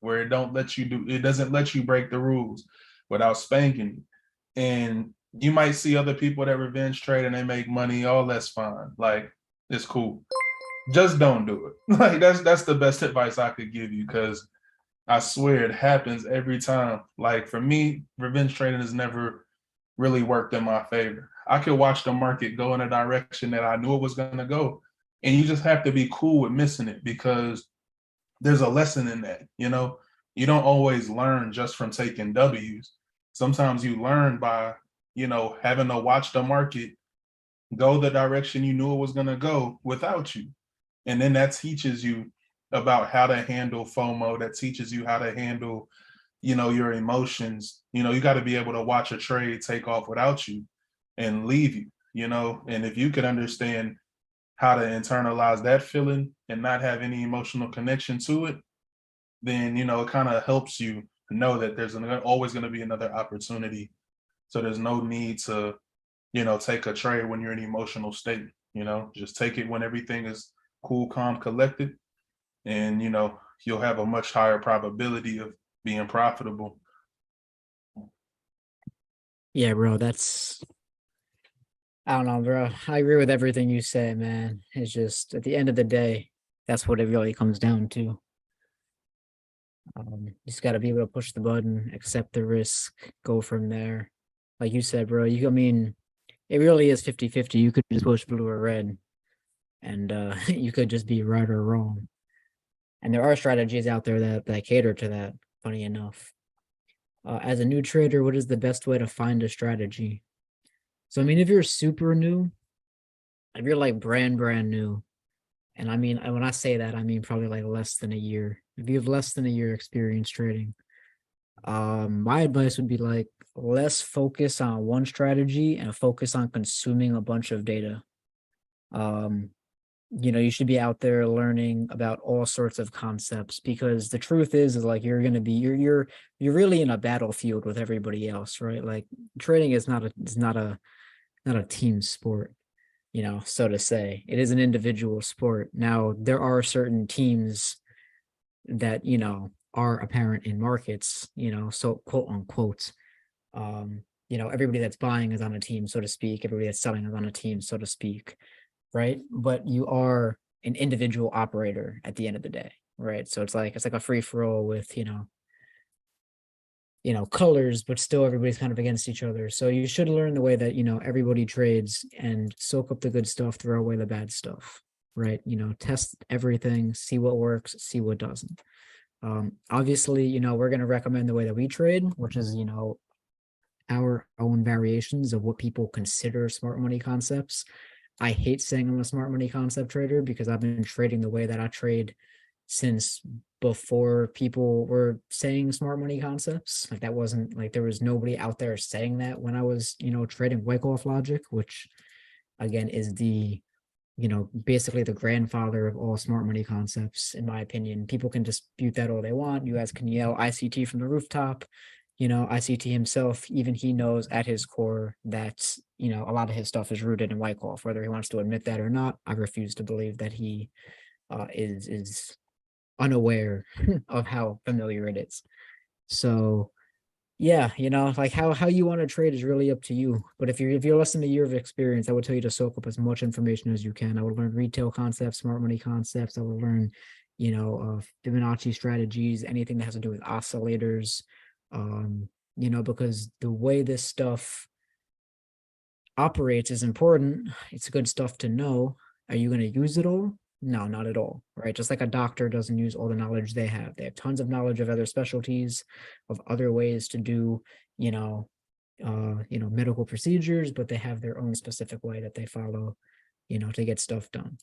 where it doesn't let you break the rules without spanking you. And you might see other people that revenge trade and they make money, all that's fine. Like, it's cool. Just don't do it. Like, that's the best advice I could give you, because I swear it happens every time. Like, for me, revenge trading has never really worked in my favor. I could watch the market go in a direction that I knew it was going to go. And you just have to be cool with missing it, because there's a lesson in that. You don't always learn just from taking W's. Sometimes you learn by, having to watch the market go the direction you knew it was going to go without you. And then that teaches you about how to handle FOMO. That teaches you how to handle, your emotions. You got to be able to watch a trade take off without you and leave you. And if you can understand how to internalize that feeling and not have any emotional connection to it, then, it kind of helps you know that there's always going to be another opportunity. So there's no need to, take a trade when you're in an emotional state. Just take it when everything is cool, calm, collected, and, you'll have a much higher probability of being profitable. Yeah, bro, I don't know, bro. I agree with everything you say, man. It's just at the end of the day, that's what it really comes down to. You just got to be able to push the button, accept the risk, go from there. Like you said, bro, it really is 50-50. You could just push blue or red, and you could just be right or wrong. And there are strategies out there that cater to that, funny enough. As a new trader, what is the best way to find a strategy? So, I mean, if you're super new, if you're like brand new, and I mean, when I say that, I mean probably like less than a year. If you have less than a year experience trading, my advice would be like less focus on one strategy and focus on consuming a bunch of data. You should be out there learning about all sorts of concepts, because the truth is like you're really in a battlefield with everybody else, right? Like trading is not a team sport, so to say. It is an individual sport. Now, there are certain teams that, are apparent in markets, so quote unquote. Everybody that's buying is on a team, so to speak. Everybody that's selling is on a team, so to speak, right? But you are an individual operator at the end of the day, right? So it's like a free for all with, colors, but still everybody's kind of against each other. So you should learn the way that, everybody trades and soak up the good stuff, throw away the bad stuff, right? Test everything, see what works, see what doesn't. Obviously, we're going to recommend the way that we trade, which is, our own variations of what people consider smart money concepts. I hate saying I'm a smart money concept trader, because I've been trading the way that I trade since before people were saying smart money concepts. Like, that wasn't like, there was nobody out there saying that when I was, trading Wyckoff logic, which again is basically the grandfather of all smart money concepts, in my opinion. People can dispute that all they want. You guys can yell ICT from the rooftop. ICT himself, even he knows at his core that, a lot of his stuff is rooted in Wyckoff, whether he wants to admit that or not. I refuse to believe that he is unaware of how familiar it is. So yeah, like how you want to trade is really up to you. But if you're less than a year of experience, I would tell you to soak up as much information as you can. I would learn retail concepts, smart money concepts. I would learn, Fibonacci strategies, anything that has to do with oscillators. Because the way this stuff operates is important. It's good stuff to know. Are you going to use it all? No, not at all, right? Just like a doctor doesn't use all the knowledge they have. They have tons of knowledge of other specialties, of other ways to do, medical procedures, but they have their own specific way that they follow, to get stuff done.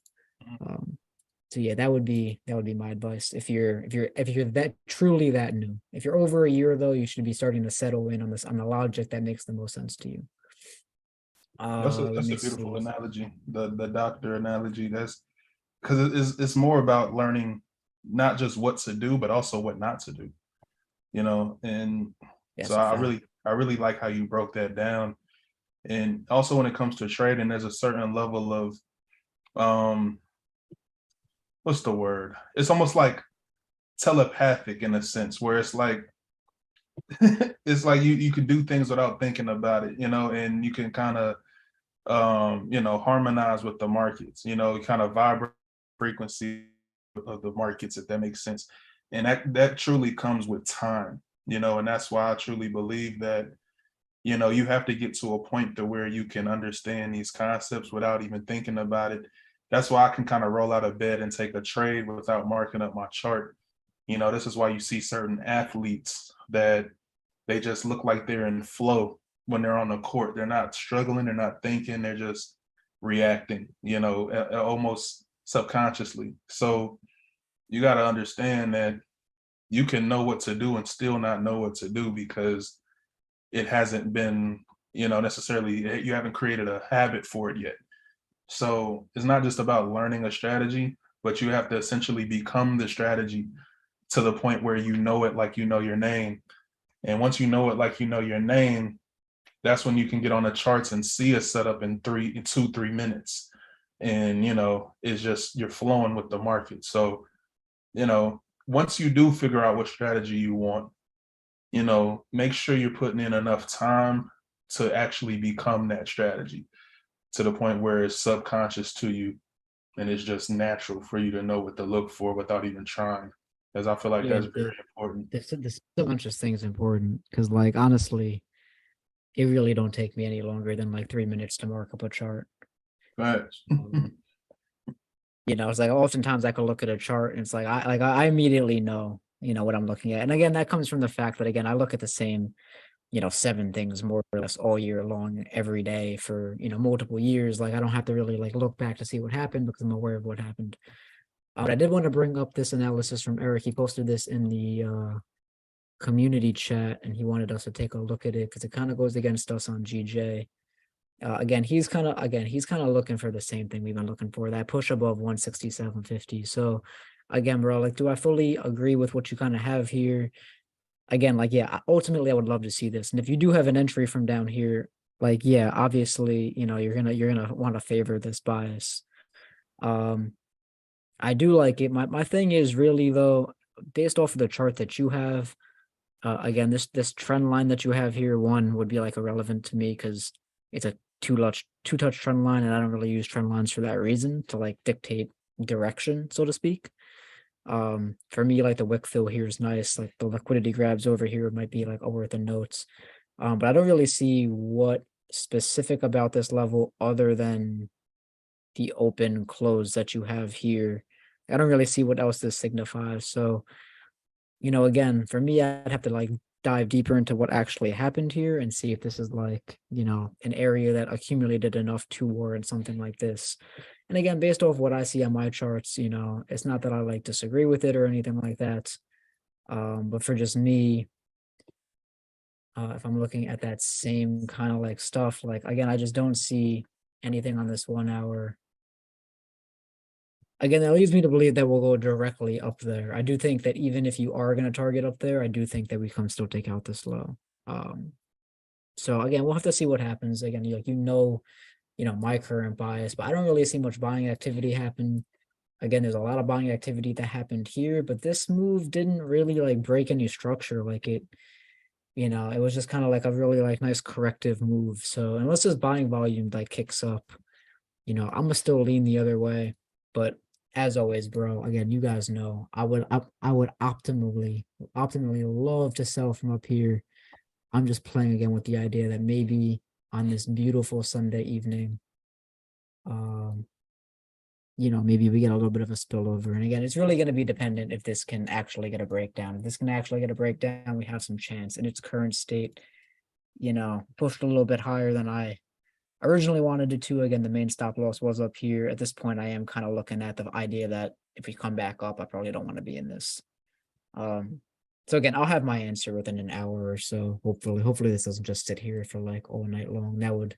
So yeah, that would be my advice. If you're that truly that new. If you're over a year though, you should be starting to settle in on the logic that makes the most sense to you. That's a beautiful analogy. The doctor analogy. because it's more about learning not just what to do, but also what not to do. And Yes, so a I fact. really like how you broke that down. And also when it comes to trading, there's a certain level of um what's the word? It's almost like telepathic in a sense where it's like it's like you can do things without thinking about it, and you can kind of harmonize with the markets, kind of vibrate frequency of the markets, if that makes sense. And that truly comes with time, and that's why I truly believe that, you have to get to a point to where you can understand these concepts without even thinking about it. That's why I can kind of roll out of bed and take a trade without marking up my chart. This is why you see certain athletes that they just look like they're in flow when they're on the court. They're not struggling, they're not thinking, they're just reacting, almost subconsciously. So you got to understand that you can know what to do and still not know what to do because it hasn't been, necessarily, you haven't created a habit for it yet. So it's not just about learning a strategy, but you have to essentially become the strategy to the point where you know it like you know your name. And once you know it like you know your name, that's when you can get on the charts and see a setup in 3 minutes. And it's just you're flowing with the market. So, once you do figure out what strategy you want, make sure you're putting in enough time to actually become that strategy to the point where it's subconscious to you and it's just natural for you to know what to look for without even trying. Because I feel like Yeah, that's very important. the subconscious thing is important because, like, honestly, it really don't take me any longer than like 3 minutes to mark up a chart. But It's like oftentimes I could look at a chart and it's like I immediately know, what I'm looking at. And again, that comes from the fact that again, I look at the same, 7 things more or less all year long, every day for, multiple years. Like I don't have to really like look back to see what happened because I'm aware of what happened. But I did want to bring up this analysis from Eric. He posted this in the community chat and he wanted us to take a look at it because it kind of goes against us on GJ. Again, he's kind of looking for the same thing we've been looking for, that push above 167.50. So again, bro, like, do I fully agree with what you kind of have here? Again, like, yeah, ultimately I would love to see this. And if you do have an entry from down here, like, yeah, obviously, you're gonna want to favor this bias. I do like it. My thing is really though, based off of the chart that you have, again, this trend line that you have here, one would be like irrelevant to me because it's a two touch trend line, and I don't really use trend lines for that reason to like dictate direction, so to speak. For me, like the wick fill here is nice. Like the liquidity grabs over here might be like worth a note. But I don't really see what specific about this level other than the open close that you have here. I don't really see what else this signifies. So, again, for me, I'd have to like dive deeper into what actually happened here and see if this is like, an area that accumulated enough to warrant something like this. And again, based off what I see on my charts, it's not that I like disagree with it or anything like that. But for just me, if I'm looking at that same kind of like stuff, like again, I just don't see anything on this 1 hour. Again, that leads me to believe that we'll go directly up there. I do think that even if you are going to target up there, I do think that we can still take out this low. So again, we'll have to see what happens. Again, my current bias, but I don't really see much buying activity happen. Again, there's a lot of buying activity that happened here, but this move didn't really like break any structure. Like it was just kind of like a really like nice corrective move. So unless this buying volume like kicks up, I'm gonna still lean the other way. But as always, bro, again, you guys know I would optimally love to sell from up here. I'm just playing again with the idea that maybe on this beautiful Sunday evening, maybe we get a little bit of a spillover. And again, it's really going to be dependent if this can actually get a breakdown. If this can actually get a breakdown, we have some chance. In its current state, pushed a little bit higher than I originally wanted it to. Again, the main stop loss was up here. At this point, I am kind of looking at the idea that if we come back up, I probably don't want to be in this. So again, I'll have my answer within an hour or so. Hopefully this doesn't just sit here for like all night long. That would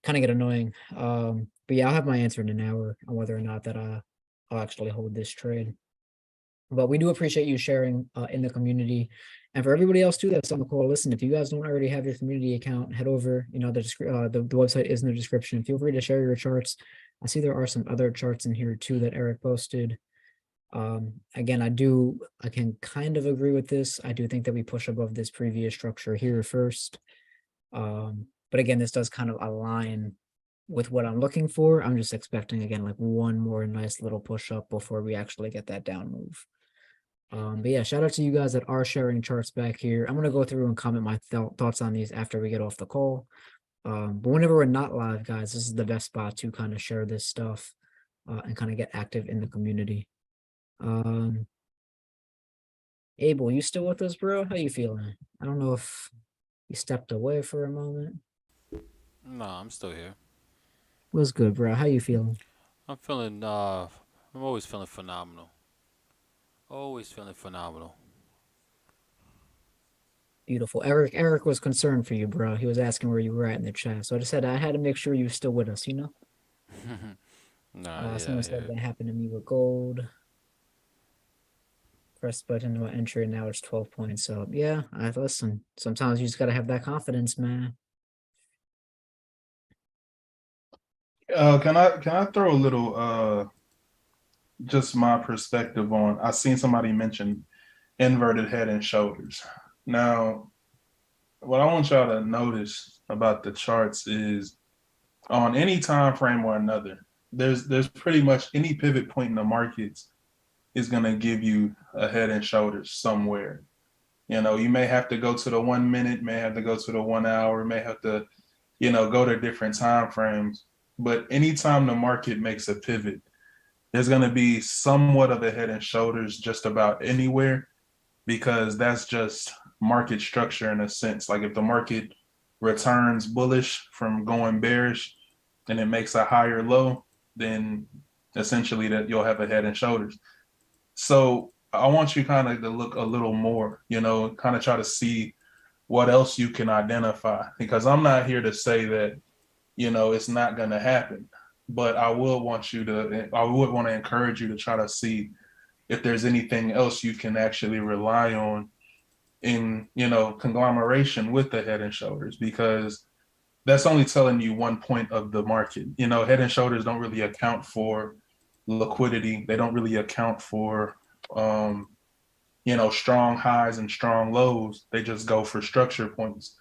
kind of get annoying. But yeah, I'll have my answer in an hour on whether or not that I'll actually hold this trade. But we do appreciate you sharing in the community. And for everybody else too that's on the call, listen, if you guys don't already have your community account, head over, the website is in the description. Feel free to share your charts. I see there are some other charts in here too that Eric posted. Again, I can kind of agree with this. I do think that we push above this previous structure here first. But again, this does kind of align with what I'm looking for. I'm just expecting, again, like one more nice little push up before we actually get that down move. But yeah, shout out to you guys that are sharing charts back here. I'm going to go through and comment my thoughts on these after we get off the call. But whenever we're not live, guys, this is the best spot to kind of share this stuff and kind of get active in the community. Abel, you still with us, bro? How you feeling? I don't know if you stepped away for a moment. No, I'm still here. What's good, bro? How you feeling? I'm always feeling phenomenal. Always feeling phenomenal. Beautiful. Eric was concerned for you, bro. He was asking where you were at in the chat. So I just said I had to make sure you were still with us, you know? Someone said that happened to me with gold. Press button to enter, and now it's 12 points up. Yeah, listen. Sometimes you just gotta have that confidence, man. Can I throw a little just my perspective on, I seen somebody mention inverted head and shoulders. Now, what I want y'all to notice about the charts is on any time frame or another, there's pretty much any pivot point in the markets is going to give you a head and shoulders somewhere. You know, you may have to go to the 1 minute, may have to go to the 1 hour, may have to, go to different time frames. But anytime the market makes a pivot, there's going to be somewhat of a head and shoulders just about anywhere, because that's just market structure in a sense. Like if the market returns bullish from going bearish and it makes a higher low, then essentially that you'll have a head and shoulders. So I want you kind of to look a little more, kind of try to see what else you can identify, because I'm not here to say that, it's not going to happen. But I would want to encourage you to try to see if there's anything else you can actually rely on in, conglomeration with the head and shoulders, because that's only telling you one point of the market. Head and shoulders don't really account for liquidity. They don't really account for, strong highs and strong lows. They just go for structure points.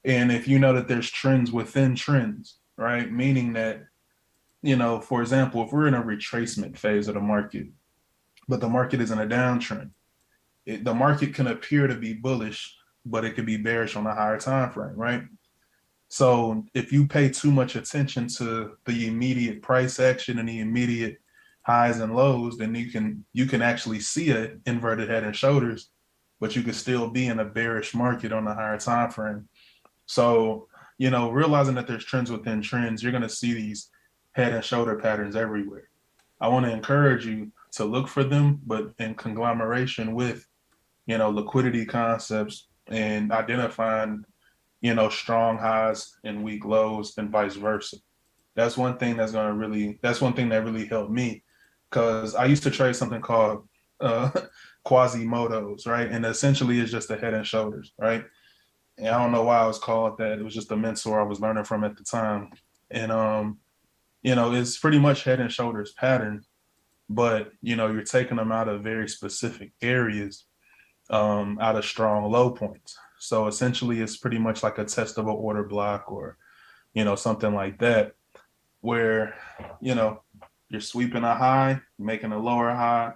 And if you know that there's trends within trends, right? Meaning that, for example, if we're in a retracement phase of the market, but the market is in a downtrend, the market can appear to be bullish, but it could be bearish on a higher time frame, right? So if you pay too much attention to the immediate price action and the immediate highs and lows, then you can actually see an inverted head and shoulders, but you could still be in a bearish market on a higher time frame. So, realizing that there's trends within trends, you're going to see these head and shoulder patterns everywhere. I want to encourage you to look for them, but in conglomeration with, liquidity concepts and identifying, strong highs and weak lows and vice versa. That's one thing that really helped me, because I used to trade something called Quasimodos, right? And essentially it's just the head and shoulders, right? And I don't know why I was called that. It was just a mentor I was learning from at the time. And, it's pretty much head and shoulders pattern, but, you're taking them out of very specific areas, out of strong low points. So essentially it's pretty much like a test of an order block or, something like that, where, you're sweeping a high, making a lower high,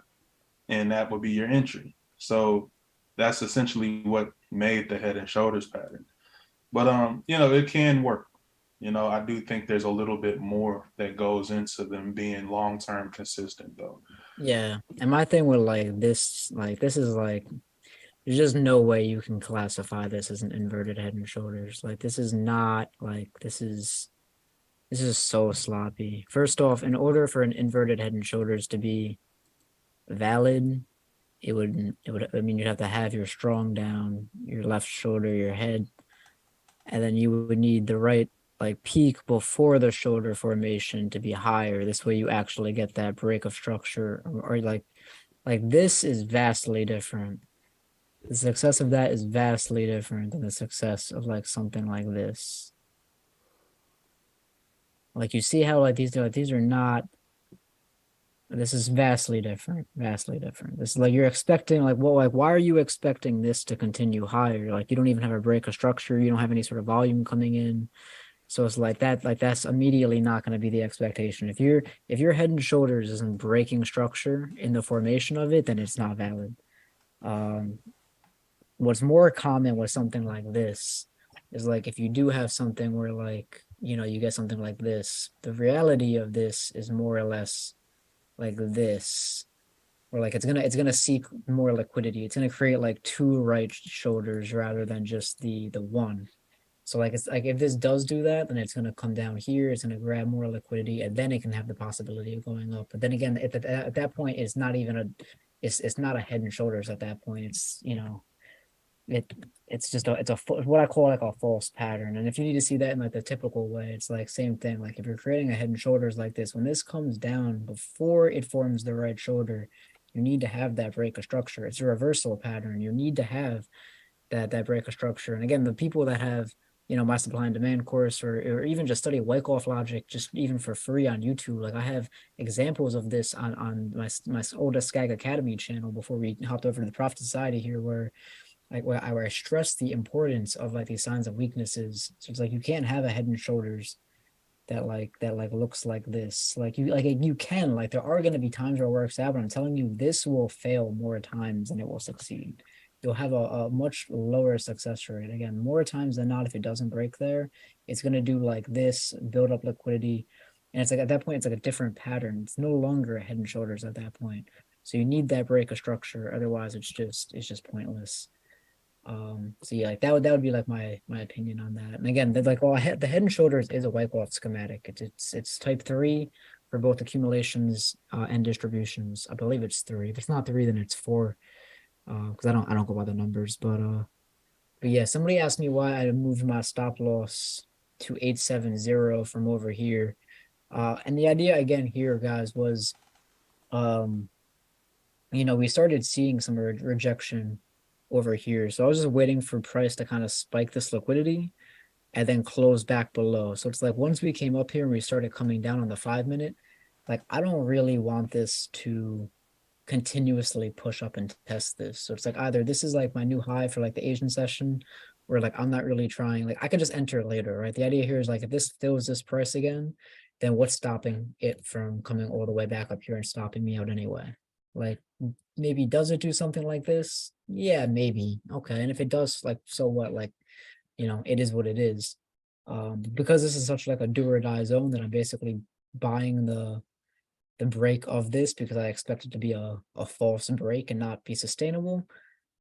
and that would be your entry. So that's essentially what made the head and shoulders pattern. But, it can work. I do think there's a little bit more that goes into them being long-term consistent though. Yeah. And my thing with this is there's just no way you can classify this as an inverted head and shoulders. This is not this is so sloppy. First off, in order for an inverted head and shoulders to be valid, you'd have to have your strong down, your left shoulder, your head, and then you would need the right peak before the shoulder formation to be higher. This way you actually get that break of structure, or like this is vastly different. The success of that is vastly different than the success of like something like this. Like you see how like these are not. This is vastly different. Vastly different. This is like you're expecting like, well, like why are you expecting this to continue higher? Like you don't even have a break of structure. You don't have any sort of volume coming in. So it's like that. Like that's immediately not going to be the expectation. If your head and shoulders isn't breaking structure in the formation of it, then it's not valid. What's more common with something like this is like if you do have something where like you get something like this, the reality of this is more or less like this, or like it's gonna seek more liquidity. It's gonna create like two right shoulders rather than just the one. So like it's like if this does do that, then it's gonna come down here. It's gonna grab more liquidity, and then it can have the possibility of going up. But then again, at that point, it's not even it's not a head and shoulders at that point. It's it's just what I call like a false pattern. And if you need to see that in like the typical way, it's like same thing. Like if you're creating a head and shoulders like this, when this comes down before it forms the right shoulder, you need to have that break of structure. It's a reversal pattern. You need to have that break of structure. And again, the people that have my supply and demand course, or even just study Wyckoff logic, just even for free on YouTube. Like I have examples of this on my oldest Skag Academy channel before we hopped over to the Profit Society here, where I stress the importance of like these signs of weaknesses. So it's like you can't have a head and shoulders that looks like this. Like you can, like there are going to be times where it works out, but I'm telling you, this will fail more times than it will succeed. You'll have a much lower success rate. Again, more times than not, if it doesn't break there, it's going to do like this, build up liquidity. And it's like at that point, it's like a different pattern. It's no longer a head and shoulders at that point. So you need that break of structure. Otherwise, it's just pointless. So yeah, like that would be like my opinion on that. And again, like the head and shoulders is a Wyckoff schematic. It's type 3 for both accumulations and distributions. I believe it's 3. If it's not 3, then it's 4. Because I don't go by the numbers, but yeah, somebody asked me why I moved my stop loss to 870 from over here. And the idea again here, guys, was we started seeing some rejection over here. So I was just waiting for price to kind of spike this liquidity and then close back below. So it's like once we came up here and we started coming down on the 5-minute, like I don't really want this to continuously push up and test this. So it's like either this is like my new high for like the Asian session, or like I'm not really trying, like I could just enter later, right? The idea here is like if this fills this price again, then what's stopping it from coming all the way back up here and stopping me out anyway? Like maybe does it do something like this? Yeah, maybe. Okay. And if it does, like so what? Like it is what it is. Because this is such like a do or die zone that I'm basically buying the break of this because I expect it to be a false break and not be sustainable,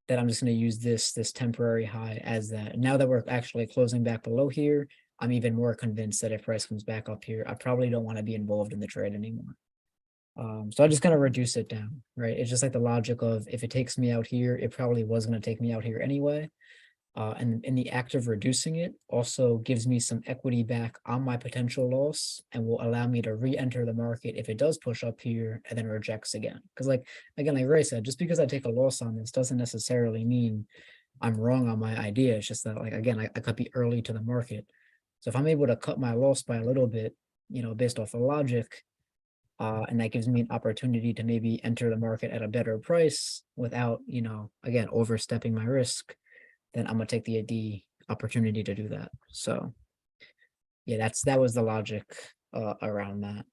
that I'm just going to use this temporary high as that. And now that we're actually closing back below here, I'm even more convinced that if price comes back up here, I probably don't want to be involved in the trade anymore. So I'm just going to reduce it down, right? It's just like the logic of if it takes me out here, it probably was going to take me out here anyway. And in the act of reducing it also gives me some equity back on my potential loss and will allow me to re-enter the market if it does push up here and then rejects again. Because like Ray said, just because I take a loss on this doesn't necessarily mean I'm wrong on my idea. It's just that like, again, I could be early to the market. So if I'm able to cut my loss by a little bit, based off of logic, and that gives me an opportunity to maybe enter the market at a better price without, again, overstepping my risk, then I'm gonna take the opportunity to do that. So yeah, that was the logic around that.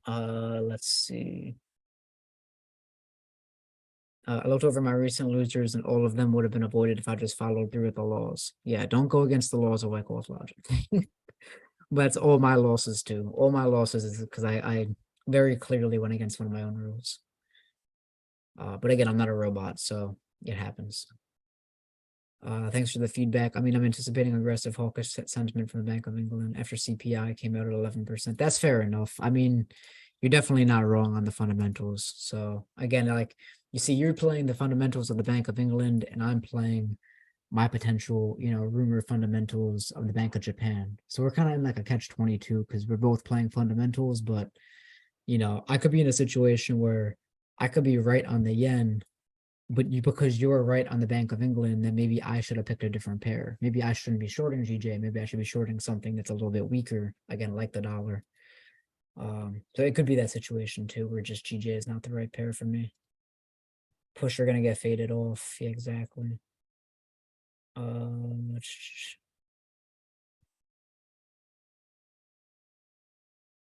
Let's see. I looked over my recent losers and all of them would have been avoided if I just followed through with the laws. Yeah, don't go against the laws of Wyckoff logic. But that's all my losses too. All my losses is because I very clearly went against one of my own rules. But again, I'm not a robot, so it happens. Thanks for the feedback. I mean, I'm anticipating aggressive hawkish sentiment from the Bank of England after CPI came out at 11%. That's fair enough. I mean, you're definitely not wrong on the fundamentals. So again, like you see, you're playing the fundamentals of the Bank of England, and I'm playing my potential, rumor fundamentals of the Bank of Japan. So we're kind of in like a catch-22 because we're both playing fundamentals, but I could be in a situation where I could be right on the yen, but because you're right on the Bank of England, then maybe I should have picked a different pair. Maybe I shouldn't be shorting GJ. Maybe I should be shorting something that's a little bit weaker, again, like the dollar. So it could be that situation too, where just GJ is not the right pair for me. Pusher gonna get faded off. Yeah, exactly.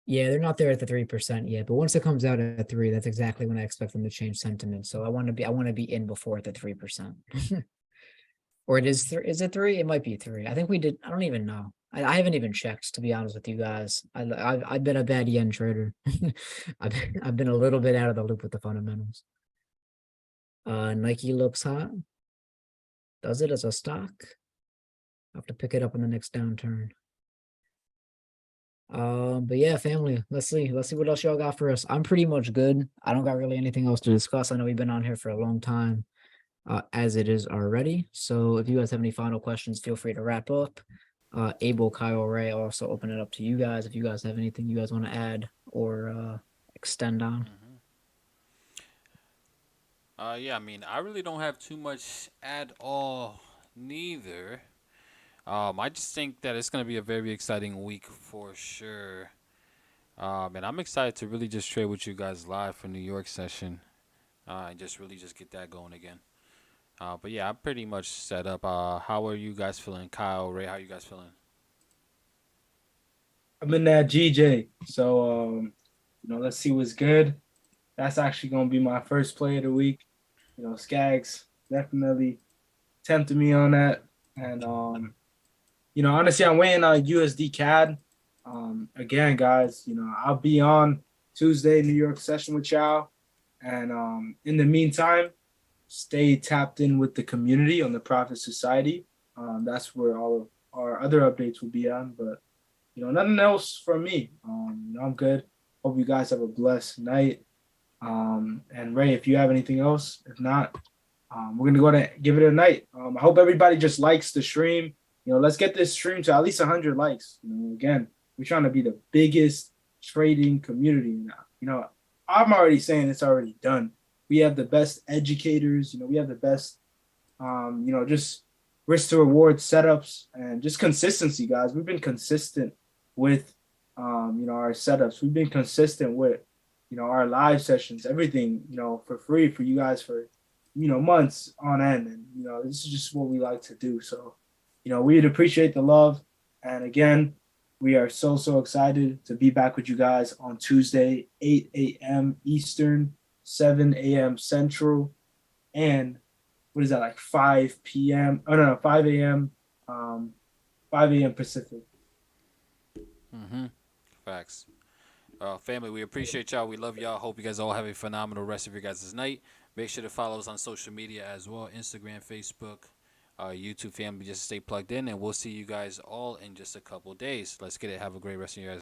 Yeah, they're not there at the 3% yet, but once it comes out at 3, that's exactly when I expect them to change sentiment. So I want to be in before at the 3%. Or it is 3. Is it 3? It might be 3. I think we did. I don't even know. I haven't even checked, to be honest with you guys. I've been a bad yen trader. I've been a little bit out of the loop with the fundamentals. Nike looks hot. Does it as a stock? I'll have to pick it up in the next downturn. But yeah, family, let's see what else y'all got for us. I'm pretty much good. I don't got really anything else to discuss. I know we've been on here for a long time, as it is already. So if you guys have any final questions, feel free to wrap up. Abel, Kyle, Ray, I'll also open it up to you guys if you guys have anything you guys want to add or extend on. Yeah, I mean, I really don't have too much at all, neither. I just think that it's going to be a very exciting week for sure. And I'm excited to really just trade with you guys live for New York session. And just really just get that going again. But yeah, I'm pretty much set up. How are you guys feeling? Kyle, Ray, how you guys feeling? I'm in that GJ. So let's see what's good. That's actually gonna be my first play of the week. Skags definitely tempted me on that. And honestly, I'm waiting on USD CAD. Again, guys, I'll be on Tuesday New York session with y'all. And in the meantime, stay tapped in with the community on the Profit Society. That's where all of our other updates will be on. But nothing else from me. I'm good. Hope you guys have a blessed night. And Ray, if you have anything else, if not, we're gonna give it a night. I hope everybody just likes the stream. Let's get this stream to at least 100 likes. Again, we're trying to be the biggest trading community now. I'm already saying it's already done. We have the best educators. We have the best, just risk to reward setups and just consistency, guys. We've been consistent with, our setups. We've been consistent with, our live sessions, everything, for free for you guys for, months on end. And, this is just what we like to do. So, we'd appreciate the love. And again, we are so excited to be back with you guys on Tuesday, 8 a.m. Eastern, 7 a.m. Central, and what is that, like 5 p.m.? Oh, no, 5 a.m. 5 a.m. Pacific. Facts. Family, we appreciate y'all. We love y'all. Hope you guys all have a phenomenal rest of your guys' night. Make sure to follow us on social media as well, Instagram, Facebook, YouTube, family. Just stay plugged in, and we'll see you guys all in just a couple days. Let's get it. Have a great rest of your guys.